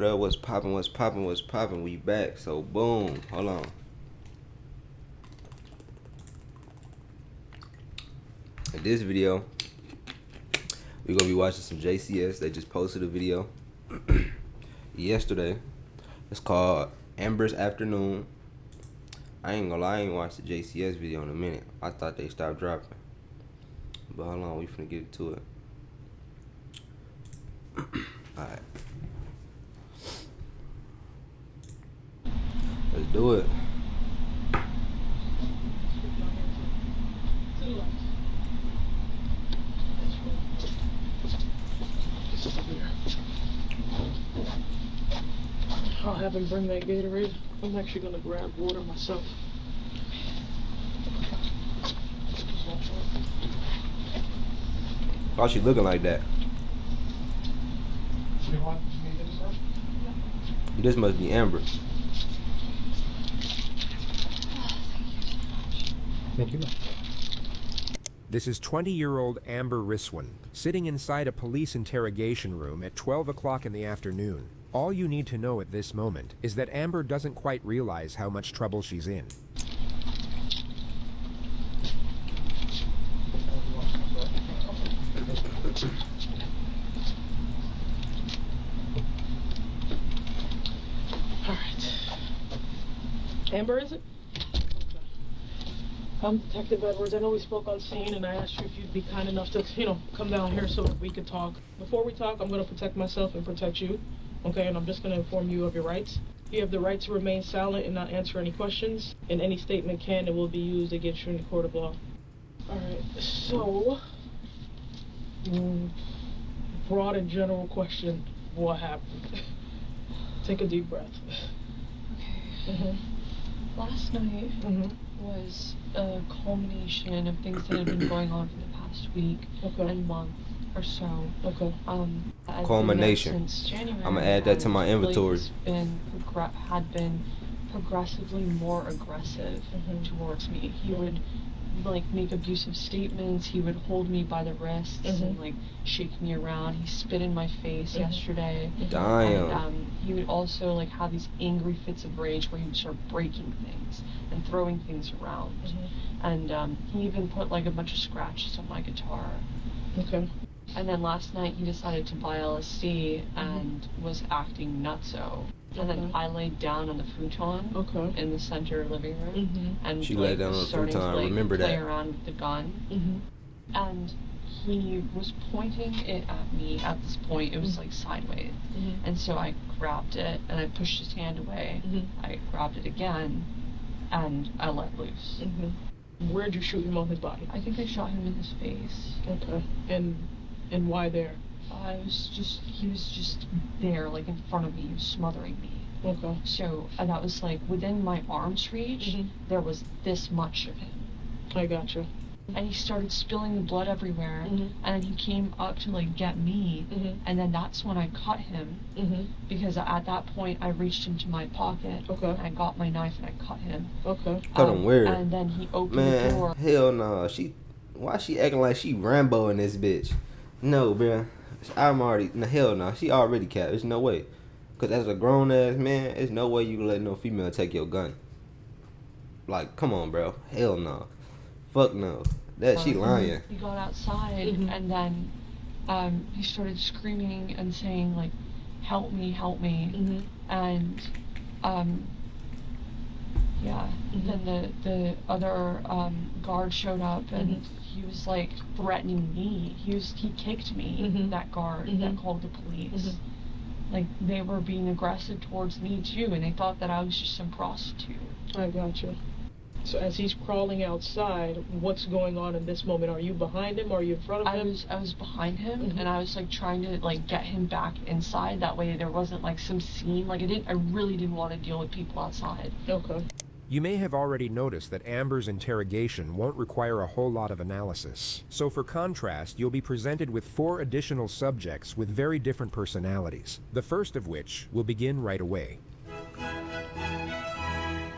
What up? What's poppin'? What's poppin'? What's poppin'? We back. So boom. Hold on. In this video, we gonna be watching some JCS. They just posted a video yesterday. It's called Amber's Afternoon. I ain't gonna lie, I ain't watched the JCS video in a minute. I thought they stopped dropping. But hold on, we finna get to it. Alright. Let's do it. I'll have him bring that Gatorade. I'm actually gonna grab water myself. Why she looking like that? This must be Amber. Thank you. This is 20-year-old Amber Riswin, sitting inside a police interrogation room at 12 o'clock in the afternoon. All you need to know at this moment is that Amber doesn't quite realize how much trouble she's in. Alright. Amber, is it? I'm Detective Edwards. I know we spoke on scene and I asked you if you'd be kind enough to, come down here so that we could talk. Before we talk, I'm going to protect myself and protect you. Okay, and I'm just going to inform you of your rights. You have the right to remain silent and not answer any questions, and any statement can and will be used against you in the court of law. Alright, so, broad and general question, what happened? Take a deep breath. Okay. Last night was a culmination of things that had been going on for the past week and month or so. Culmination. Since January, I'm gonna add that to my inventory. Had been progressively more aggressive towards me. He would make abusive statements. He would hold me by the wrists and shake me around. He spit in my face yesterday. Damn. And he would also have these angry fits of rage where he would start breaking things and throwing things around. And he even put a bunch of scratches on my guitar. Okay. And then last night he decided to buy LSD and was acting nutso. And then I laid down on the futon in the center living room, and she laid down on the started futon. to Remember play that. around with the gun. And he was pointing it at me. At this point, it was sideways, and so I grabbed it and I pushed his hand away. I grabbed it again, and I let loose. Where'd you shoot him on his body? I think I shot him in his face. Okay. And why there? He was just there, in front of me. He was smothering me. Okay. So, and that was within my arm's reach, there was this much of him. I gotcha. And he started spilling the blood everywhere, and then he came up to get me, and then that's when I cut him, because at that point I reached into my pocket, and I got my knife and I cut him. Okay. Cut him where? And then he opened the door. Hell no. Why she acting like she Rambo in this bitch? No, bruh. Hell no. She already capped. There's no way. Because as a grown-ass man, there's no way you can let no female take your gun. Come on, bro. Hell no. Fuck no. She lying. He got outside, and then he started screaming and saying, help me, help me. And, then the other guard showed up, and he was threatening me. He kicked me, that guard that called the police. They were being aggressive towards me too, and they thought that I was just some prostitute. I gotcha. So as he's crawling outside, what's going on in this moment? Are you behind him? Are you in front of him? I was behind him, and I was trying to get him back inside. That way there wasn't some scene. I really didn't want to deal with people outside. Okay. You may have already noticed that Amber's interrogation won't require a whole lot of analysis. So for contrast, you'll be presented with 4 additional subjects with very different personalities, the first of which will begin right away.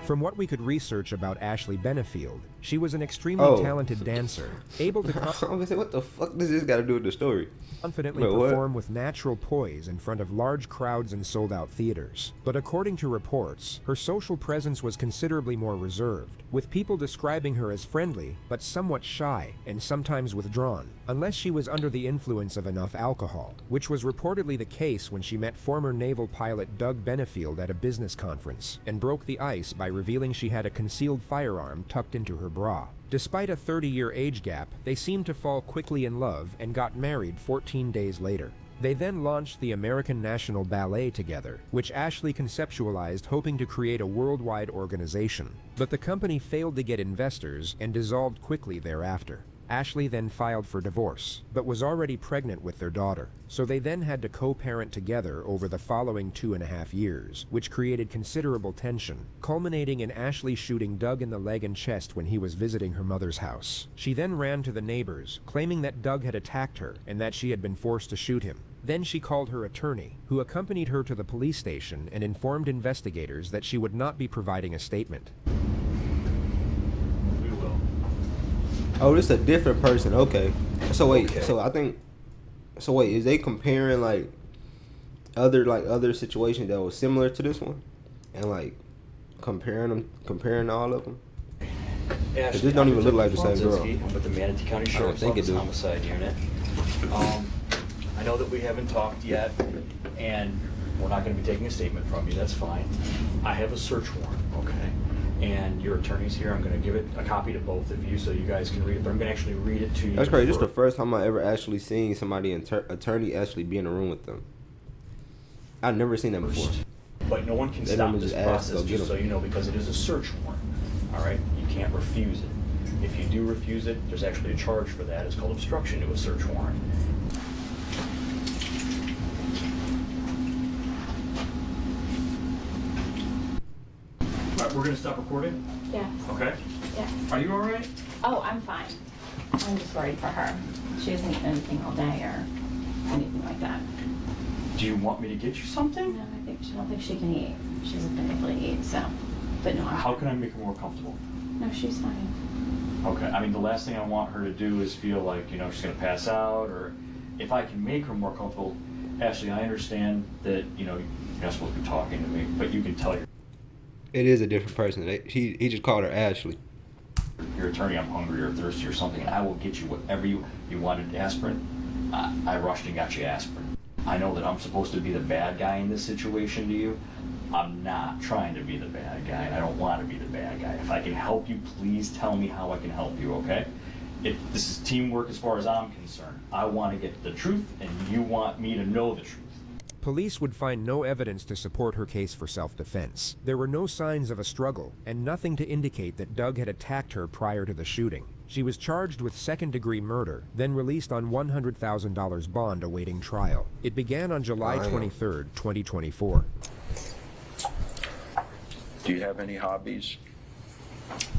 From what we could research about Ashley Benefield, she was an extremely Oh. talented dancer, able to I'm gonna say, what the fuck does this got to do with the story? confidently Wait, what? perform with natural poise in front of large crowds in sold-out theaters. But according to reports, her social presence was considerably more reserved, with people describing her as friendly, but somewhat shy and sometimes withdrawn, unless she was under the influence of enough alcohol, which was reportedly the case when she met former naval pilot Doug Benefield at a business conference, and broke the ice by revealing she had a concealed firearm tucked into her bra. Despite a 30-year age gap, they seemed to fall quickly in love and got married 14 days later. They then launched the American National Ballet together, which Ashley conceptualized hoping to create a worldwide organization. But the company failed to get investors and dissolved quickly thereafter. Ashley then filed for divorce, but was already pregnant with their daughter, so they then had to co-parent together over the following 2.5 years, which created considerable tension, culminating in Ashley shooting Doug in the leg and chest when he was visiting her mother's house. She then ran to the neighbors, claiming that Doug had attacked her and that she had been forced to shoot him. Then she called her attorney, who accompanied her to the police station and informed investigators that she would not be providing a statement. Oh, this a different person. Okay. So wait. Okay. So wait. Is they comparing like other situations that was similar to this one, and like comparing all of them? Ashley, this don't even I'm look like the same girl. Detective I'm with the Manatee County I don't Sheriff's think it Office do. Homicide Unit. I know that we haven't talked yet, and we're not going to be taking a statement from you. That's fine. I have a search warrant, okay? And your attorney's here. I'm going to give it a copy to both of you so you guys can read it. But I'm going to actually read it to you. That's crazy. This is the first time I ever actually seen somebody attorney actually be in a room with them. I've never seen that before. But no one can They stop don't this just ask to process, go get just so them. you know, because it is a search warrant. All right? You can't refuse it. If you do refuse it, there's actually a charge for that. It's called obstruction to a search warrant. All right, we're going to stop recording. Yes. Okay? Yes. Are you all right? Oh, I'm fine. I'm just worried for her. She hasn't eaten anything all day or anything like that. Do you want me to get you something? No, I don't think she can eat. She hasn't been able to eat, so. But no, How can I make her more comfortable? no, she's fine. Okay, I mean, the last thing I want her to do is feel like, you know, she's gonna pass out, or if I can make her more comfortable. Ashley, I understand that, you know, you're not supposed to be talking to me, but you can tell It is a different person. He just called her Ashley. your attorney I'm hungry or thirsty or something, and I will get you whatever you wanted. Aspirin, I rushed and got you aspirin. I know that I'm supposed to be the bad guy in this situation to you. I'm not trying to be the bad guy, and I don't want to be the bad guy. If I can help you, please tell me how I can help you, okay? This is teamwork as far as I'm concerned. I want to get the truth, and you want me to know the truth. Police would find no evidence to support her case for self-defense. There were no signs of a struggle, and nothing to indicate that Doug had attacked her prior to the shooting. She was charged with second-degree murder, then released on $100,000 bond awaiting trial. It began on July 23rd, 2024. Do you have any hobbies?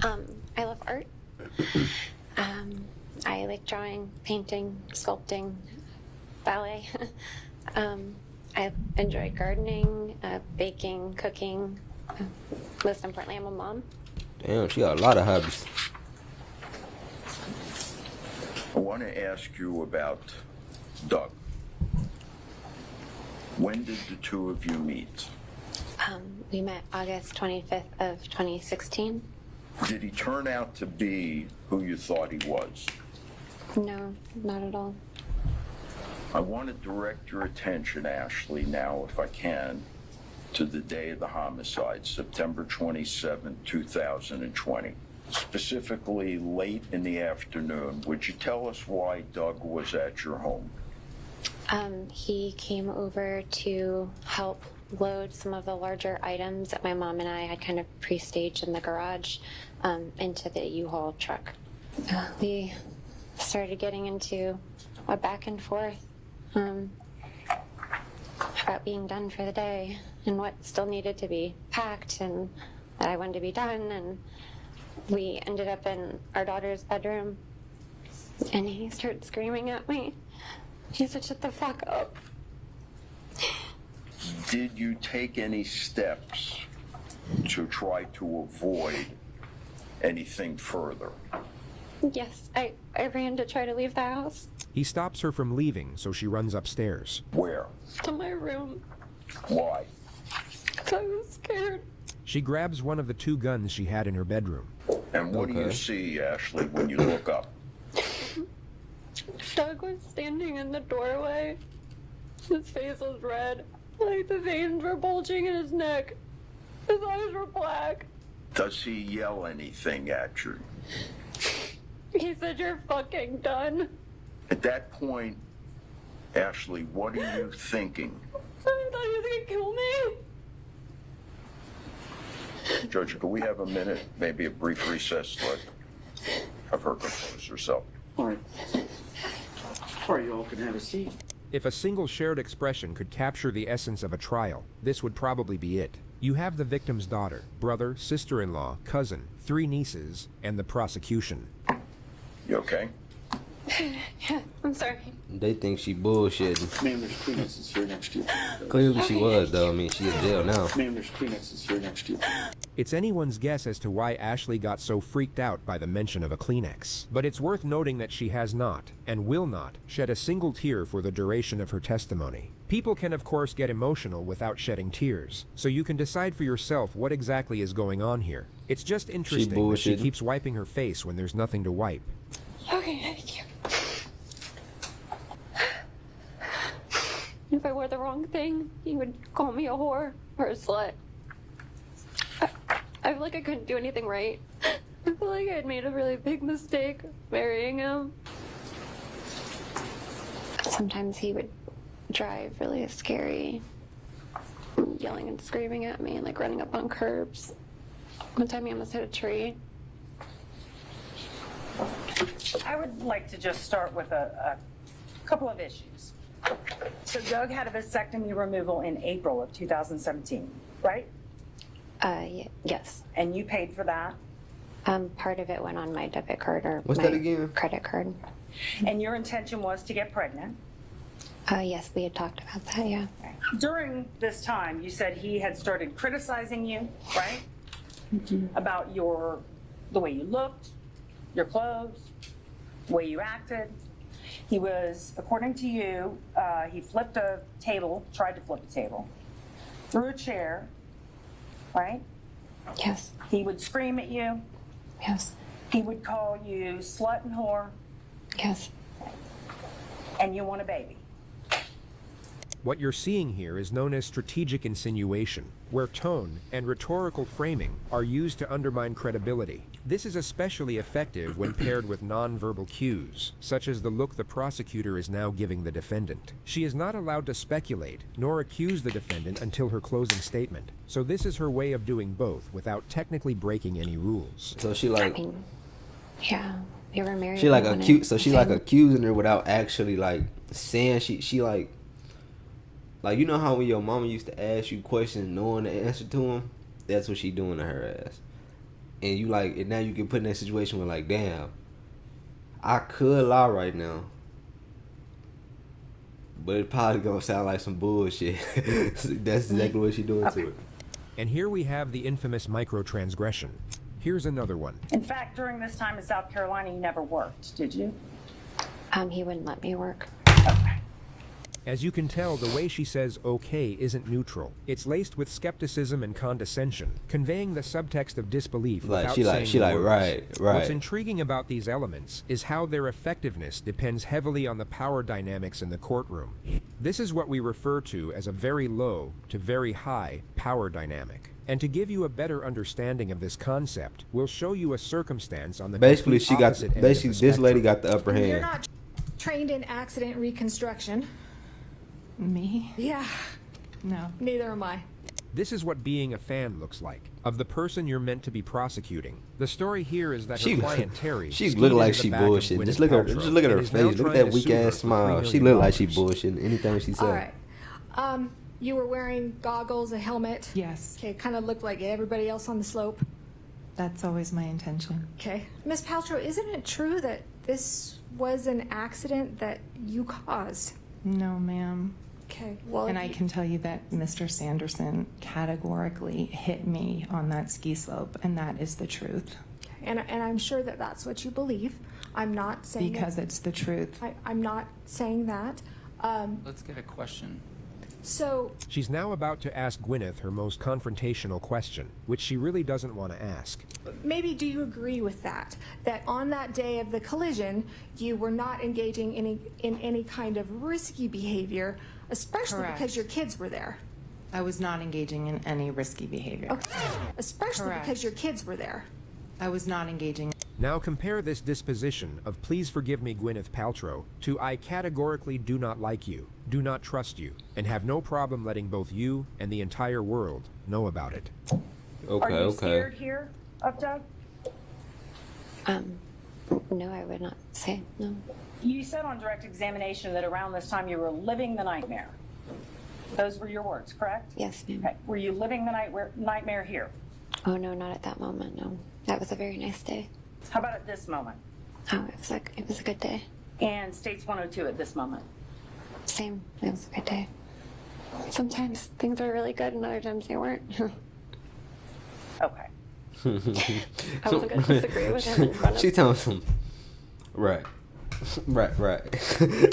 I love art. I like drawing, painting, sculpting, ballet. I enjoy gardening, baking, cooking. Most importantly, I'm a mom. Damn, she got a lot of hobbies. I want to ask you about Doug. When did the two of you meet? We met August 25th of 2016. Did he turn out to be who you thought he was? No, not at all. I want to direct your attention, Ashley, now, if I can, to the day of the homicide, September 27, 2020. Specifically, late in the afternoon. Would you tell us why Doug was at your home? He came over to help load some of the larger items that my mom and I had kind of pre-staged in the garage into the U-Haul truck. We started getting into a back and forth about being done for the day and what still needed to be packed and that I wanted to be done, and we ended up in our daughter's bedroom and he started screaming at me. He said, "Shut the fuck up." Did you take any steps to try to avoid anything further? Yes, I ran to try to leave the house. He stops her from leaving, so she runs upstairs. Where? To my room. Why? 'Cause I was scared. She grabs one of the 2 guns she had in her bedroom. And what do you see, Ashley, when you look up? Doug was standing in the doorway. His face was red. Like the veins were bulging in his neck. His eyes were black. Does he yell anything at you? He said, "You're fucking done." At that point, Ashley, what are you thinking? I thought he was gonna kill me. Judge, could we have a minute, maybe a brief recess, to have her compose herself? All right. Or you all can have a seat. If a single shared expression could capture the essence of a trial, this would probably be it. You have the victim's daughter, brother, sister-in-law, cousin, 3 nieces, and the prosecution. You okay? Yeah, I'm sorry. They think she bullshitting. Ma'am, there's Kleenexes here next to you. Clearly she was, though. I mean, she in jail now. Ma'am, there's Kleenexes here next to you. It's anyone's guess as to why Ashley got so freaked out by the mention of a Kleenex. But it's worth noting that she has not, and will not, shed a single tear for the duration of her testimony. People can of course get emotional without shedding tears, so you can decide for yourself what exactly is going on here. It's just interesting that she keeps wiping her face when there's nothing to wipe. Okay, thank you. If I wore the wrong thing, he would call me a whore or a slut. I feel like I couldn't do anything right. I feel like I had made a really big mistake marrying him. Sometimes he would drive really scary, yelling and screaming at me and like running up on curbs. One time he almost hit a tree. I would like to just start with a couple of issues. So Doug had a vasectomy removal in April of 2017, right? Yes. And you paid for that? Part of it went on my debit card or What's my that again? credit card. And your intention was to get pregnant? Yes, we had talked about that, yeah. During this time, you said he had started criticizing you, right? Mm-hmm. About the way you looked, your clothes, the way you acted. He was, according to you, he flipped a table, tried to flip a table, threw a chair, right? Yes. He would scream at you. Yes. He would call you slut and whore. Yes. And you want a baby. What you're seeing here is known as strategic insinuation, where tone and rhetorical framing are used to undermine credibility. This is especially effective when paired with nonverbal cues, such as the look the prosecutor is now giving the defendant. She is not allowed to speculate, nor accuse the defendant until her closing statement. So this is her way of doing both, without technically breaking any rules. So she like... I mean, yeah, we were married. She like accusing her without actually like saying she like you know how when your mama used to ask you questions knowing the answer to them, that's what she doing to her ass. And you like, and now you get put in that situation where like, damn, I could lie right now, but it probably gonna sound like some bullshit. That's exactly what she doing to it. And here we have the infamous microtransgression. Here's another one. In fact, during this time in South Carolina, you never worked, did you? He wouldn't let me work. As you can tell, the way she says okay isn't neutral. It's laced with skepticism and condescension, conveying the subtext of disbelief without saying the words. Right. What's intriguing about these elements is how their effectiveness depends heavily on the power dynamics in the courtroom. This is what we refer to as a very low to very high power dynamic. And to give you a better understanding of this concept, we'll show you a circumstance on the basically this lady got the upper hand. You're not trained in accident reconstruction. Me? Yeah. No. Neither am I. This is what being a fan looks like, of the person you're meant to be prosecuting. The story here is that her client Terry... She look like she bullshitting. Just look at her face. Look at that weak ass smile. She look like she bullshitting anything she said. All right. You were wearing goggles, a helmet. Yes. Okay, kind of looked like everybody else on the slope. That's always my intention. Okay. Miss Paltrow, isn't it true that this was an accident that you caused? No, ma'am. Okay, well. And I can tell you that Mr. Sanderson categorically hit me on that ski slope, and that is the truth. And I'm sure that that's what you believe. I'm not saying Because it's the truth. I'm not saying that. Let's get a question. So She's now about to ask Gwyneth her most confrontational question, which she really doesn't want to ask. maybe do you agree with that? That on that day of the collision, you were not engaging in any kind of risky behavior, especially Correct. because your kids were there. I was not engaging in any risky behavior. Okay. Especially Correct. because your kids were there. I was not engaging. Now compare this disposition of "please forgive me, Gwyneth Paltrow" to "I categorically do not like you, do not trust you, and have no problem letting both you and the entire world know about it." Okay, Are you okay. scared here of Doug? No, I would not say no. You said on direct examination that around this time you were living the nightmare. Those were your words, correct? Yes, ma'am. Okay. Were you living the nightmare here? Oh no, not at that moment. No, that was a very nice day. How about at this moment? Oh, it was a good day. And States 102 at this moment? Same. It was a good day. Sometimes things are really good, and other times they weren't. Okay. I wasn't gonna disagree with him in front of. She telling some. Right. Right.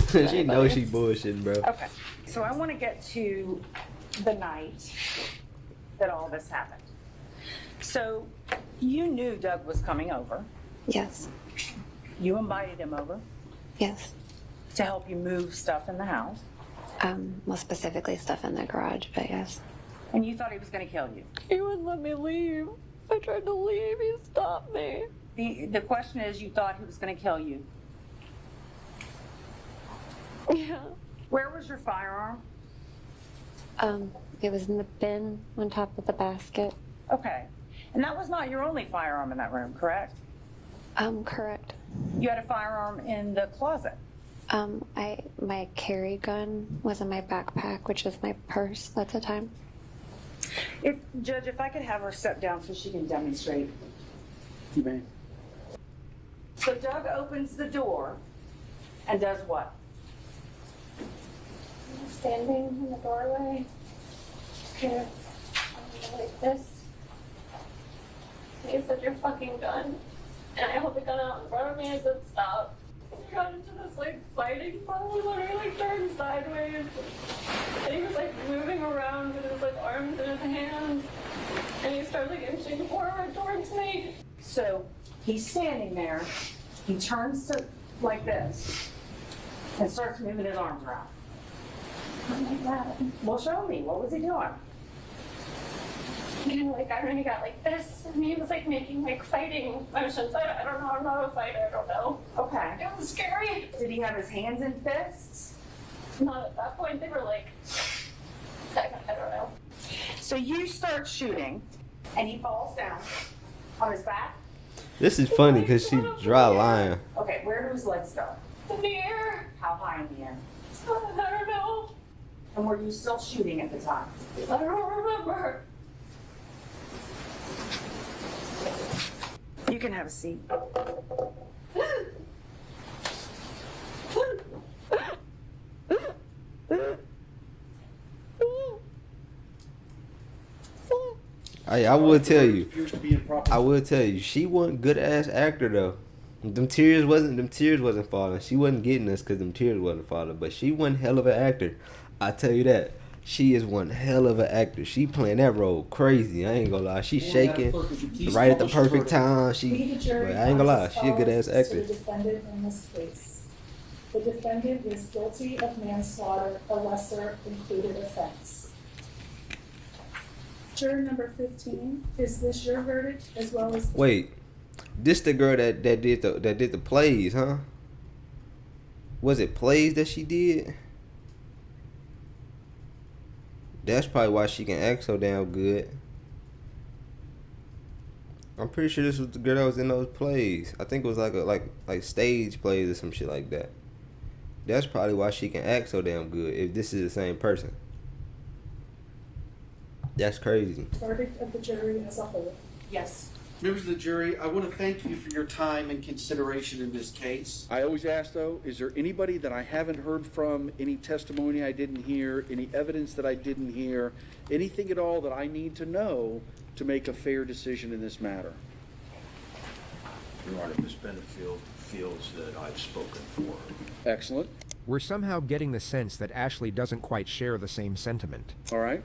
She knows she bullshitting, bro. Okay. So I want to get to the night that all this happened. So you knew Doug was coming over. Yes. You invited him over Yes. to help you move stuff in the house. Well, specifically stuff in the garage, but yes. And you thought he was going to kill you. He wouldn't let me leave. I tried to leave. He stopped me. The question is, you thought he was going to kill you. Yeah. Where was your firearm? It was in the bin on top of the basket. Okay. And that was not your only firearm in that room, correct? Correct. You had a firearm in the closet. My carry gun was in my backpack, which is my purse at the time. Judge, if I could have her step down so she can demonstrate. You may. So Doug opens the door and does what? Standing in the doorway, kind of like this. He said, "You're fucking done." And I held the gun out in front of me and said, "Stop." We got into this like fighting pose, literally turned sideways. And he was like moving around with his like arms in his hands. And he started like inching forward towards me. So he's standing there, he turns to like this and starts moving his arms around. Like that. Well, show me. What was he doing? Kind of like, I don't know, he got like this, and he was like making like fighting motions. I don't know, I'm not a fighter, I don't know. Okay. It was scary. Did he have his hands in fists? Not at that point, they were like, I don't know. So you start shooting, and he falls down on his back. This is funny because she dry lying. Okay, where do his legs go? In the air. How high in the air? I don't know. And were you still shooting at the time? I don't remember. You can have a seat. I would tell you. I would tell you. She wasn't good ass actor though. Them tears wasn't falling. She wasn't getting us because them tears wasn't falling. But she one hell of an actor. I tell you that. She is one hell of an actor. She playing that role crazy. I ain't gonna lie. She shaking right at the perfect time. But I ain't gonna lie. She a good ass actor. The defendant in this case. The defendant is guilty of manslaughter, a lesser included offense. Juror number 15, is this your verdict as well as? Wait, this the girl that did the plays, huh? Was it plays that she did? That's probably why she can act so damn good. I'm pretty sure this was the girl that was in those plays. I think it was like stage plays or some shit like that. That's probably why she can act so damn good if this is the same person. That's crazy. Verdict of the jury as a whole. Yes. Members of the jury, I want to thank you for your time and consideration in this case. I always ask, though, is there anybody that I haven't heard from, any testimony I didn't hear, any evidence that I didn't hear, anything at all that I need to know to make a fair decision in this matter? Your Honor, Ms. Benefield feels that I've spoken for her. Excellent. We're somehow getting the sense that Ashley doesn't quite share the same sentiment. All right.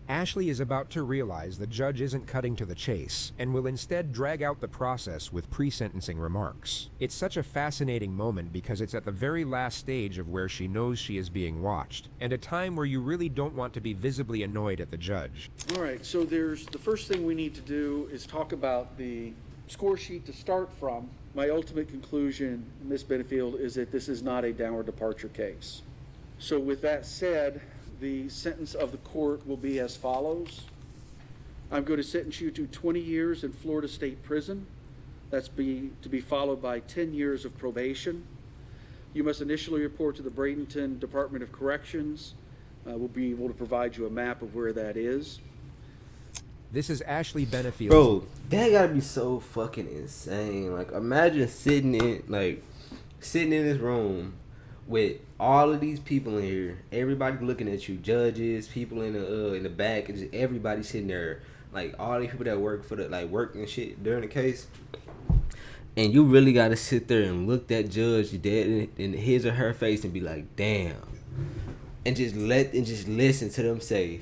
Ashley is about to realize the judge isn't cutting to the chase and will instead drag out the process with pre-sentencing remarks. It's such a fascinating moment because it's at the very last stage of where she knows she is being watched, and a time where you really don't want to be visibly annoyed at the judge. All right, so the first thing we need to do is talk about the score sheet to start from. My ultimate conclusion, Ms. Benefield, is that this is not a downward departure case. So with that said, the sentence of the court will be as follows. I'm going to sentence you to 20 years in Florida State Prison. That's to be followed by 10 years of probation. You must initially report to the Bradenton Department of Corrections. We'll be able to provide you a map of where that is. This is Ashley Benefield. Bro, that gotta be so fucking insane. Like, imagine sitting in this room with all of these people in here, everybody looking at you, judges, people in the back, and just everybody sitting there, like all these people that work for the work and shit during the case, and you really gotta sit there and look that judge dead in his or her face and be like, damn, and just listen to them say,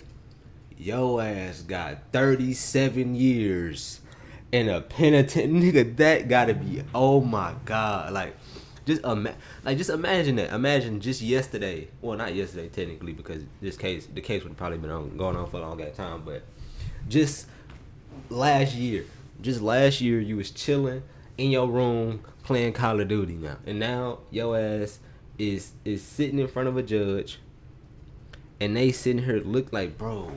yo ass got 37 years in a penitentiary. Nigga, that gotta be, oh my god, just imagine that. Imagine just yesterday. Well, not yesterday technically, because the case would have probably been going on for a long time. But just last year, you was chilling in your room playing Call of Duty now, and now your ass is sitting in front of a judge, and they sitting here look like, bro,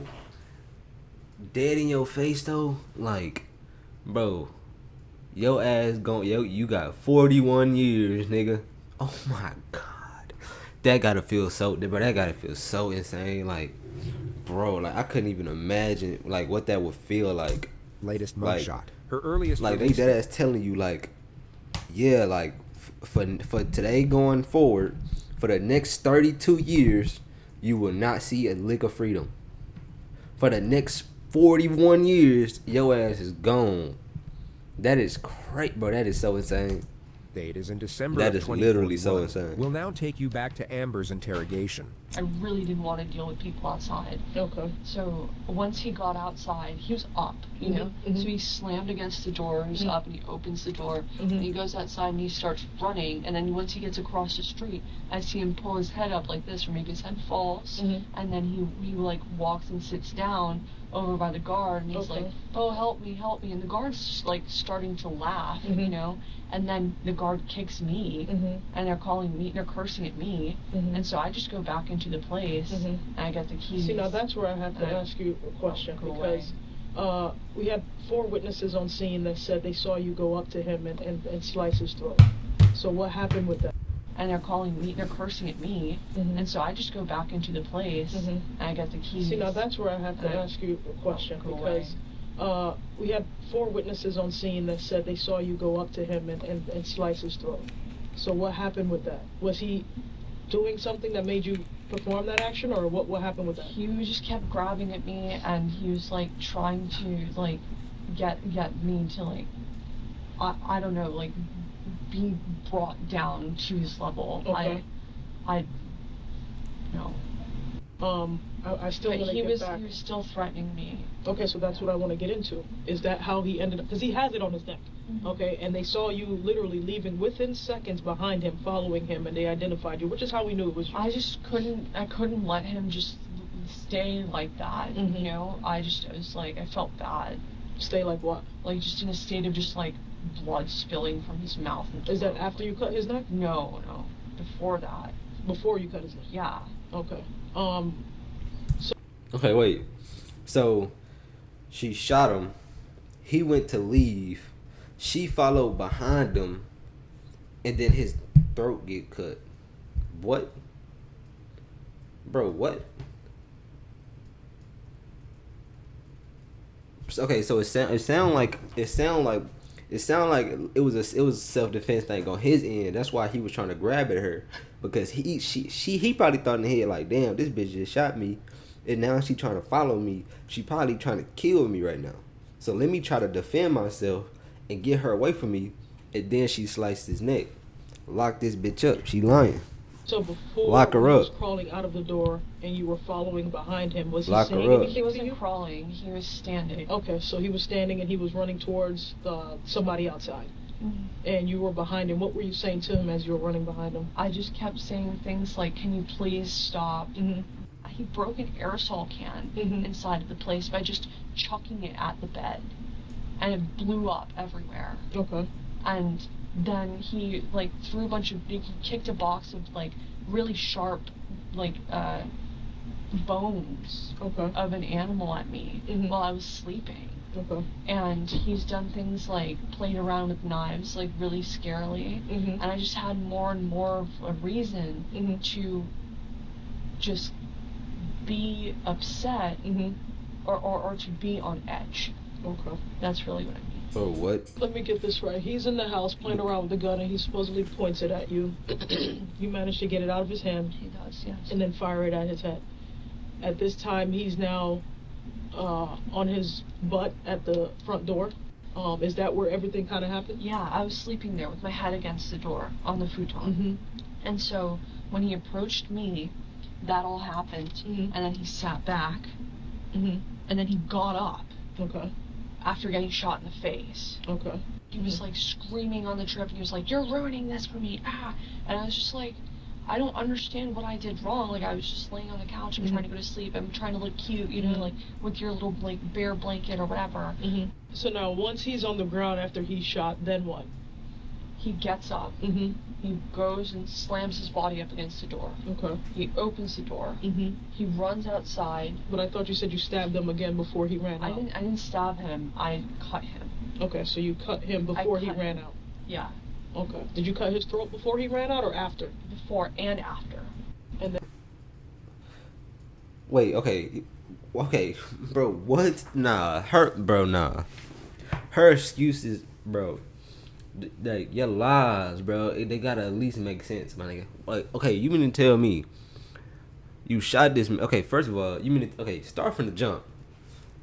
dead in your face though, like, bro. Your ass you got 41 years, nigga. Oh my god. That gotta feel so insane. Like, bro, I couldn't even imagine what that would feel like. Latest mugshot. Her earliest they dead ass telling you yeah, for today going forward, for the next 32 years, you will not see a lick of freedom. For the next 41 years, your ass is gone. That is crazy, bro. That is so insane. Date is in December That of is literally so insane. We'll now take you back to Amber's interrogation. I really didn't want to deal with people outside. Okay. So once he got outside, he was up, you know? Mhm. So he slammed against the door, he's up, and he opens the door, and he goes outside and he starts running, and then once he gets across the street, I see him pull his head up like this, or maybe his head falls, and then he walks and sits down over by the guard, and he's like, oh, help me, and the guard's starting to laugh, you know, and then the guard kicks me, and they're calling me, they're cursing at me, and so I just go back into the place, and I get the keys. See, now that's where I have to ask you a question, because we had 4 witnesses on scene that said they saw you go up to him and slice his throat. So what happened with that? And they're calling me, they're cursing at me, and so I just go back into the place, and I get the keys. See, now that's where I have to ask you a question, because we had 4 witnesses on scene that said they saw you go up to him and slice his throat. So what happened with that? Was he doing something that made you perform that action, or what happened with that? He just kept grabbing at me, and he was trying to get me to I don't know, be brought down to his level. Okay. No. I still want to get back. He was still threatening me. Okay, so that's what I want to get into. Is that how he ended up? Because he has it on his neck. Okay, and they saw you literally leaving within seconds behind him, following him, and they identified you, which is how we knew it was you. I couldn't let him just stay like that, you know? I was I felt bad. Stay like what? Just in a state of just blood spilling from his mouth. Is that after you cut his neck? No. Before that. Before you cut his neck? Yeah. Okay. Okay, wait. So, she shot him. He went to leave. She followed behind him, and then his throat get cut. What? Bro, what? okay, so it sound like it was a self defense thing on his end. That's why he was trying to grab at her, because he probably thought in the head like, damn, this bitch just shot me, and now she trying to follow me. She probably trying to kill me right now. So let me try to defend myself and get her away from me, and then she sliced his neck. Lock this bitch up. She lying. So before Lock her he was up. crawling out of the door and you were following behind him, was he Lock her saying up. anything He to wasn't you? crawling. He was standing. Okay, so he was standing and he was running towards somebody outside. And you were behind him. What were you saying to him as you were running behind him? I just kept saying things like, "Can you please stop?" He broke an aerosol can inside of the place by just chucking it at the bed, and it blew up everywhere. Okay. And then he like threw a bunch of, he kicked a box of like really sharp like bones of an animal at me while I was sleeping. Okay. And he's done things like played around with knives like really scarily, and I just had more and more of a reason to just be upset or to be on edge. Okay. That's really what I mean. Oh, what? Let me get this right. He's in the house playing around with the gun and he supposedly points it at you. You managed to get it out of his hand. He does, yes. And then fire it at his head. At this time, he's now on his butt at the front door. Is that where everything kind of happened? Yeah, I was sleeping there with my head against the door on the futon. And so when he approached me, that all happened, and then he sat back, and then he got up. Okay. After getting shot in the face. Okay. He was like screaming on the trip. He was like, "You're ruining this for me, ah!" And I was just like, I don't understand what I did wrong. Like, I was just laying on the couch. I'm trying to go to sleep. I'm trying to look cute, you know, like with your little like bear blanket or whatever. So now, once he's on the ground after he's shot, then what? He gets up. He goes and slams his body up against the door. Okay. He opens the door. He runs outside. But I thought you said you stabbed him again before he ran out. I didn't stab him. I cut him. Okay, so you cut him before he ran out. Yeah. Okay. Did you cut his throat before he ran out or after? Before and after. And then. Wait. Okay, bro. What? Nah. Nah. Her excuses, bro. Like, your lies, bro, they gotta at least make sense, my nigga. Like, okay, you mean to tell me you shot this man? Okay, first of all, you mean to, okay, start from the jump.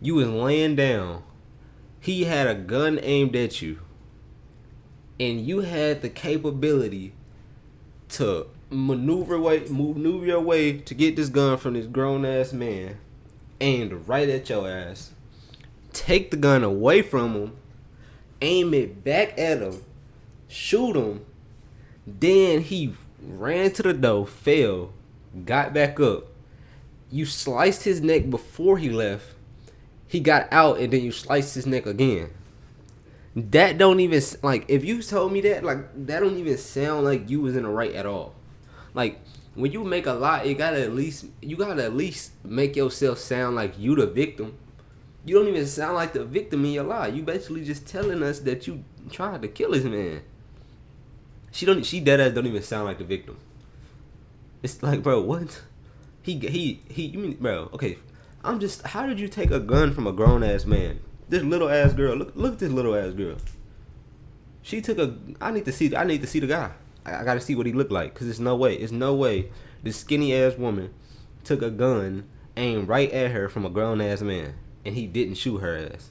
You was laying down. He had a gun aimed at you, and you had the capability to maneuver your way to get this gun from this grown ass man, aimed right at your ass. Take the gun away from him. Aim it back at him, shoot him, then he ran to the door, fell, got back up. You sliced his neck before he left. He got out, and then you sliced his neck again. That don't even, like, if you told me that, like, that don't even sound like you was in the right at all. Like, when you make a lie, you gotta at least make yourself sound like you the victim. You don't even sound like the victim in your lie. You basically just telling us that you tried to kill his man. She dead ass don't even sound like the victim. It's like, bro, what? You mean, bro, okay. How did you take a gun from a grown ass man? This little ass girl, look at this little ass girl. She took I need to see the guy. I gotta see what he looked like, cause there's no way this skinny ass woman took a gun aimed right at her from a grown ass man. And he didn't shoot her ass.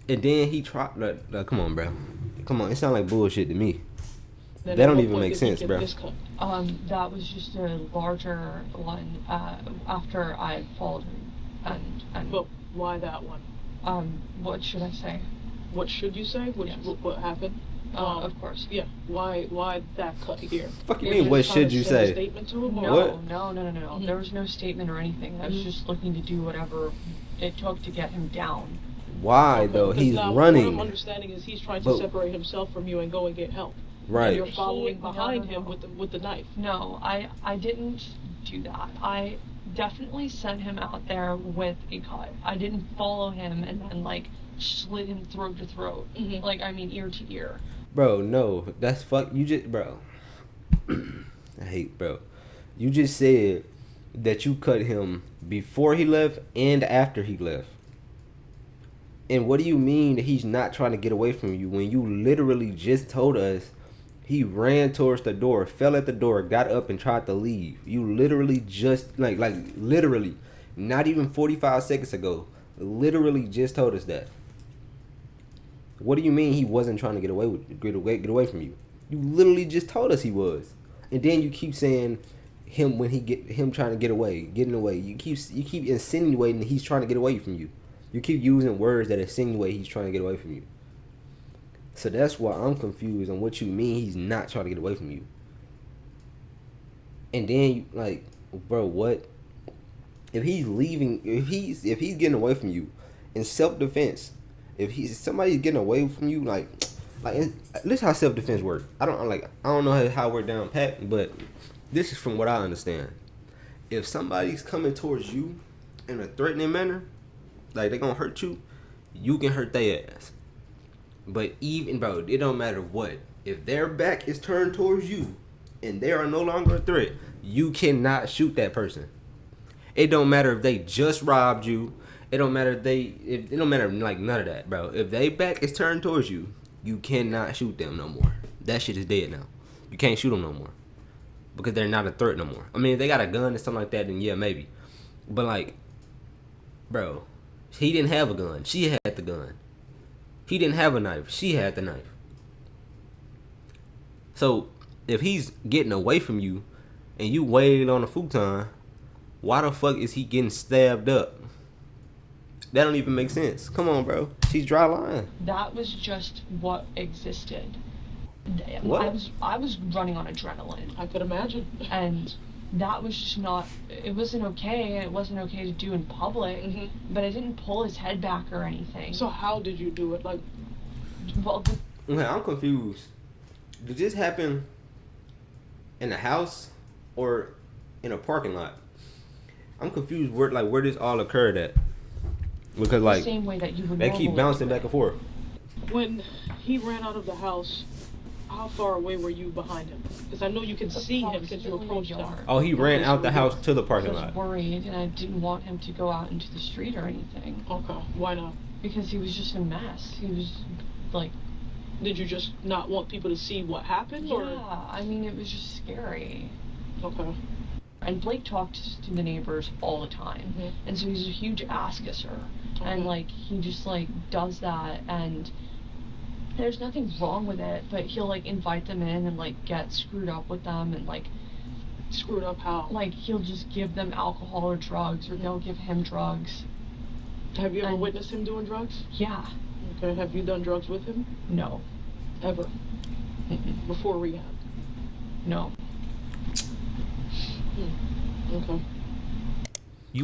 And then he tried. Come on, bro. Come on. It sounds like bullshit to me. That don't even make sense, bro. That was just a larger one after I followed him. But why that one? What should I say? What should you say? What happened? Of course. Yeah. Why that cut here? Fuck you mean? What should you say? Statement to him? No. There was no statement or anything. I was just looking to do whatever it took to get him down. Why though? He's running. What I'm understanding is he's trying to separate himself from you and go and get help. Right. And you're following behind him with the knife. No, I didn't do that. I definitely sent him out there with a cut. I didn't follow him and then like slit him throat to throat. Like, I mean ear to ear. Bro, no, that's you just, bro. I hate, bro. You just said that you cut him before he left and after he left. And what do you mean that he's not trying to get away from you when you literally just told us he ran towards the door, fell at the door, got up and tried to leave? You literally just like literally, not even 45 seconds ago, literally just told us that. What do you mean he wasn't trying to get away from you? You literally just told us he was. And then you keep saying him trying to getting away. You keep insinuating that he's trying to get away from you. You keep using words that insinuate he's trying to get away from you. So that's why I'm confused on what you mean he's not trying to get away from you. And then you like, bro, what? If he's leaving, if he's getting away from you in self-defense, if somebody's getting away from you, like this is how self-defense works. I don't know how it works down pat, but this is from what I understand. If somebody's coming towards you in a threatening manner, like they gonna hurt you, you can hurt their ass. But even, bro, it don't matter what. If their back is turned towards you and they are no longer a threat, you cannot shoot that person. It don't matter if they just robbed you. It don't matter it don't matter like none of that, bro. If they back is turned towards you, you cannot shoot them no more. That shit is dead now. You can't shoot them no more because they're not a threat no more. I mean, if they got a gun or something like that, then yeah, maybe. But like, bro, he didn't have a gun. She had the gun. He didn't have a knife. She had the knife. So if he's getting away from you and you waited on a futon, why the fuck is he getting stabbed up? That don't even make sense. Come on, bro. She's dry lying. That was just what existed. What? I was running on adrenaline. I could imagine. And that was just not, it wasn't okay. It wasn't okay to do in public. Mm-hmm. But I didn't pull his head back or anything. So how did you do it? Like, well, I'm confused. Did this happen in a house or in a parking lot? I'm confused where this all occurred at. Because like the same way that you would they keep bouncing back and forth. When he ran out of the house, how far away were you behind him? Because I know you can see him because you approached him. Oh, he ran out the house to the parking lot. I was worried and I didn't want him to go out into the street or anything. Okay, why not? Because he was just a mess. He was like... Did you just not want people to see what happened? Yeah, or? I mean, it was just scary. Okay. And Blake talks to the neighbors all the time. Mm-hmm. And so he's a huge ass-kisser. Okay. And like, he just like does that, and there's nothing wrong with it, but he'll like invite them in and like get screwed up with them and like... Screwed up how? Like, he'll just give them alcohol or drugs, or they'll give him drugs. Have you ever witnessed him doing drugs? Yeah. Okay, have you done drugs with him? No. Ever? Mm-mm. Before rehab? No. Okay.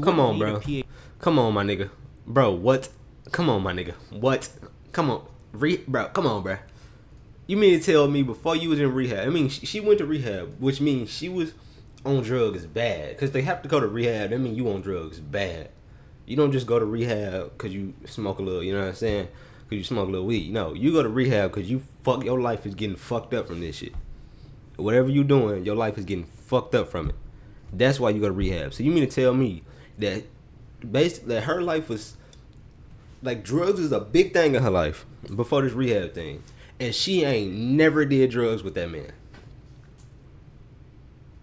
Come on, bro. Come on, my nigga. Bro, what? Come on, my nigga. What? Come on. Bro, come on, bro. You mean to tell me before you was in rehab? I mean, she went to rehab, which means she was on drugs bad. Because they have to go to rehab. That means you on drugs bad. You don't just go to rehab because you smoke a little, you know what I'm saying? Because you smoke a little weed. No, you go to rehab because your life is getting fucked up from this shit. Whatever you doing, your life is getting fucked up from it. That's why you go to rehab. So you mean to tell me that basically that her life was like drugs is a big thing in her life before this rehab thing, and she ain't never did drugs with that man.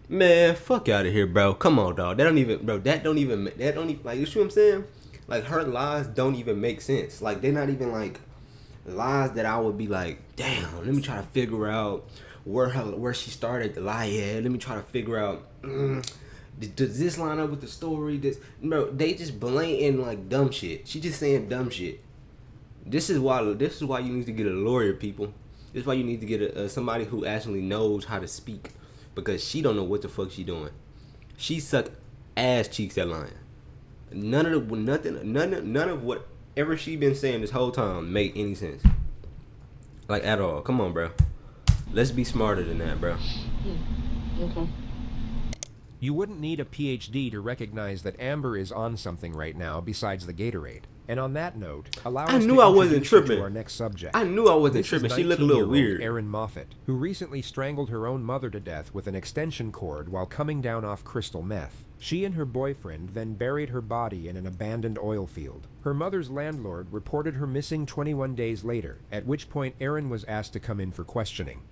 Man, fuck out of here, bro. Come on, dog. That don't even like, you see what I'm saying? Like, her lies don't even make sense. Like, they're not even like lies that I would be like, damn, let me try to figure out where she started to lie at. Let me try to figure out, does this line up with the story? Bro, they just blatant like dumb shit. She just saying dumb shit. This is why you need to get a lawyer, people. This is why you need to get somebody who actually knows how to speak, because she don't know what the fuck she doing. She suck ass cheeks at lying. None of whatever she been saying this whole time make any sense. Like, at all. Come on, bro. Let's be smarter than that, bro. Okay. You wouldn't need a PhD to recognize that Amber is on something right now besides the Gatorade. And on that note, allow us I knew to I wasn't introduce you tripping. to our next subject. I knew I wasn't This is tripping. She looked a little 19-year-old weird. Erin Moffat, who recently strangled her own mother to death with an extension cord while coming down off crystal meth. She and her boyfriend then buried her body in an abandoned oil field. Her mother's landlord reported her missing 21 days later, at which point Erin was asked to come in for questioning.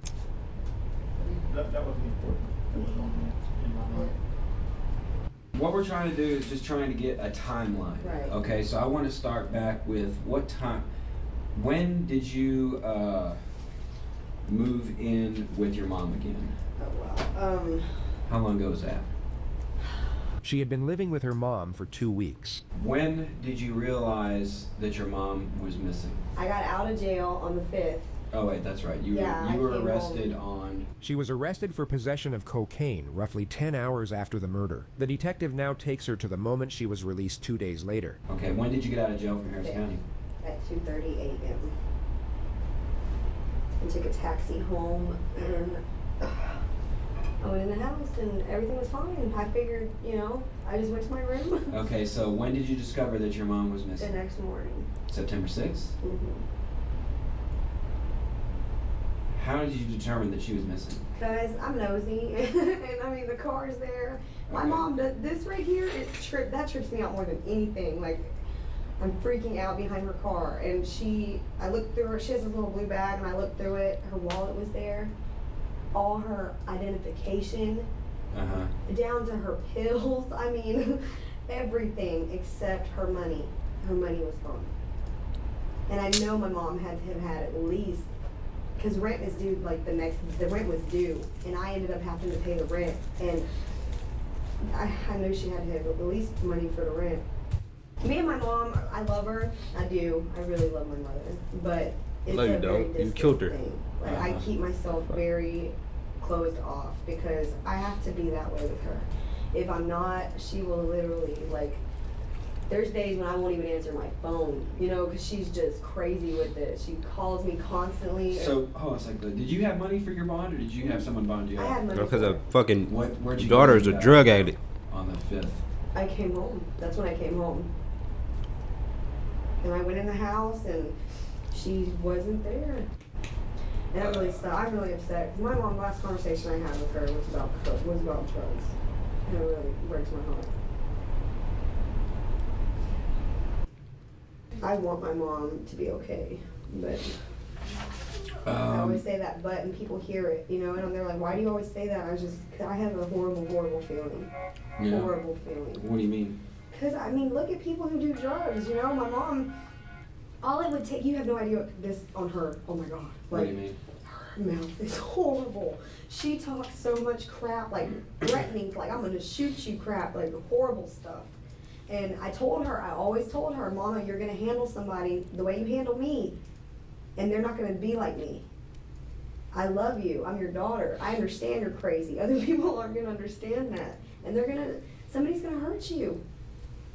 That was important. It was on in my mind. What we're trying to do is just trying to get a timeline. Right. Okay, so I want to start back with what time, when did you move in with your mom again? Oh, wow. How long ago was that? She had been living with her mom for 2 weeks. When did you realize that your mom was missing? I got out of jail on the 5th. Oh wait, that's right. You were arrested on... She was arrested for possession of cocaine roughly 10 hours after the murder. The detective now takes her to the moment she was released 2 days later. Okay, when did you get out of jail from Harris County? At 2:30 a.m. I took a taxi home and I went in the house and everything was fine. I figured, I just went to my room. Okay, so when did you discover that your mom was missing? The next morning. September 6th? How did you determine that she was missing? Because I'm nosy, and I mean, the car's there. My mom, this right here, that trips me out more than anything. Like, I'm freaking out behind her car, and I looked through her, she has this little blue bag, and I looked through it, her wallet was there, all her identification, down to her pills, I mean, everything except her money. Her money was gone. And I know my mom had to have had at least, because rent is due, the rent was due, and I ended up having to pay the rent, and I knew she had to have at least money for the rent. Me and my mom, I love her, I do, I really love my mother, but it's No, you a very don't. You distant killed her. thing. Like, I keep myself very closed off, because I have to be that way with her. If I'm not, she will literally, there's days when I won't even answer my phone, because she's just crazy with it. She calls me constantly. So, hold on a second. Did you have money for your bond, or did you have someone bond you out? I had money. Because a fucking Where'd you daughter's go a drug addict. On the 5th? I came home. That's when I came home. And I went in the house, and she wasn't there. And I'm really upset. 'Cause my mom, last conversation I had with her was about drugs. And it really breaks my heart. I want my mom to be okay, but I always say that but, and people hear it, and they're like, why do you always say that? I have a horrible, horrible feeling. Yeah. Horrible feeling. What do you mean? Because, look at people who do drugs, my mom, all it would take, you have no idea what this on her, oh my God. What do you mean? Her mouth is horrible. She talks so much crap, threatening, I'm gonna shoot you crap, horrible stuff. And I always told her, Mama, you're gonna handle somebody the way you handle me, and they're not gonna be like me. I love you, I'm your daughter, I understand you're crazy. Other people aren't gonna understand that. And somebody's gonna hurt you.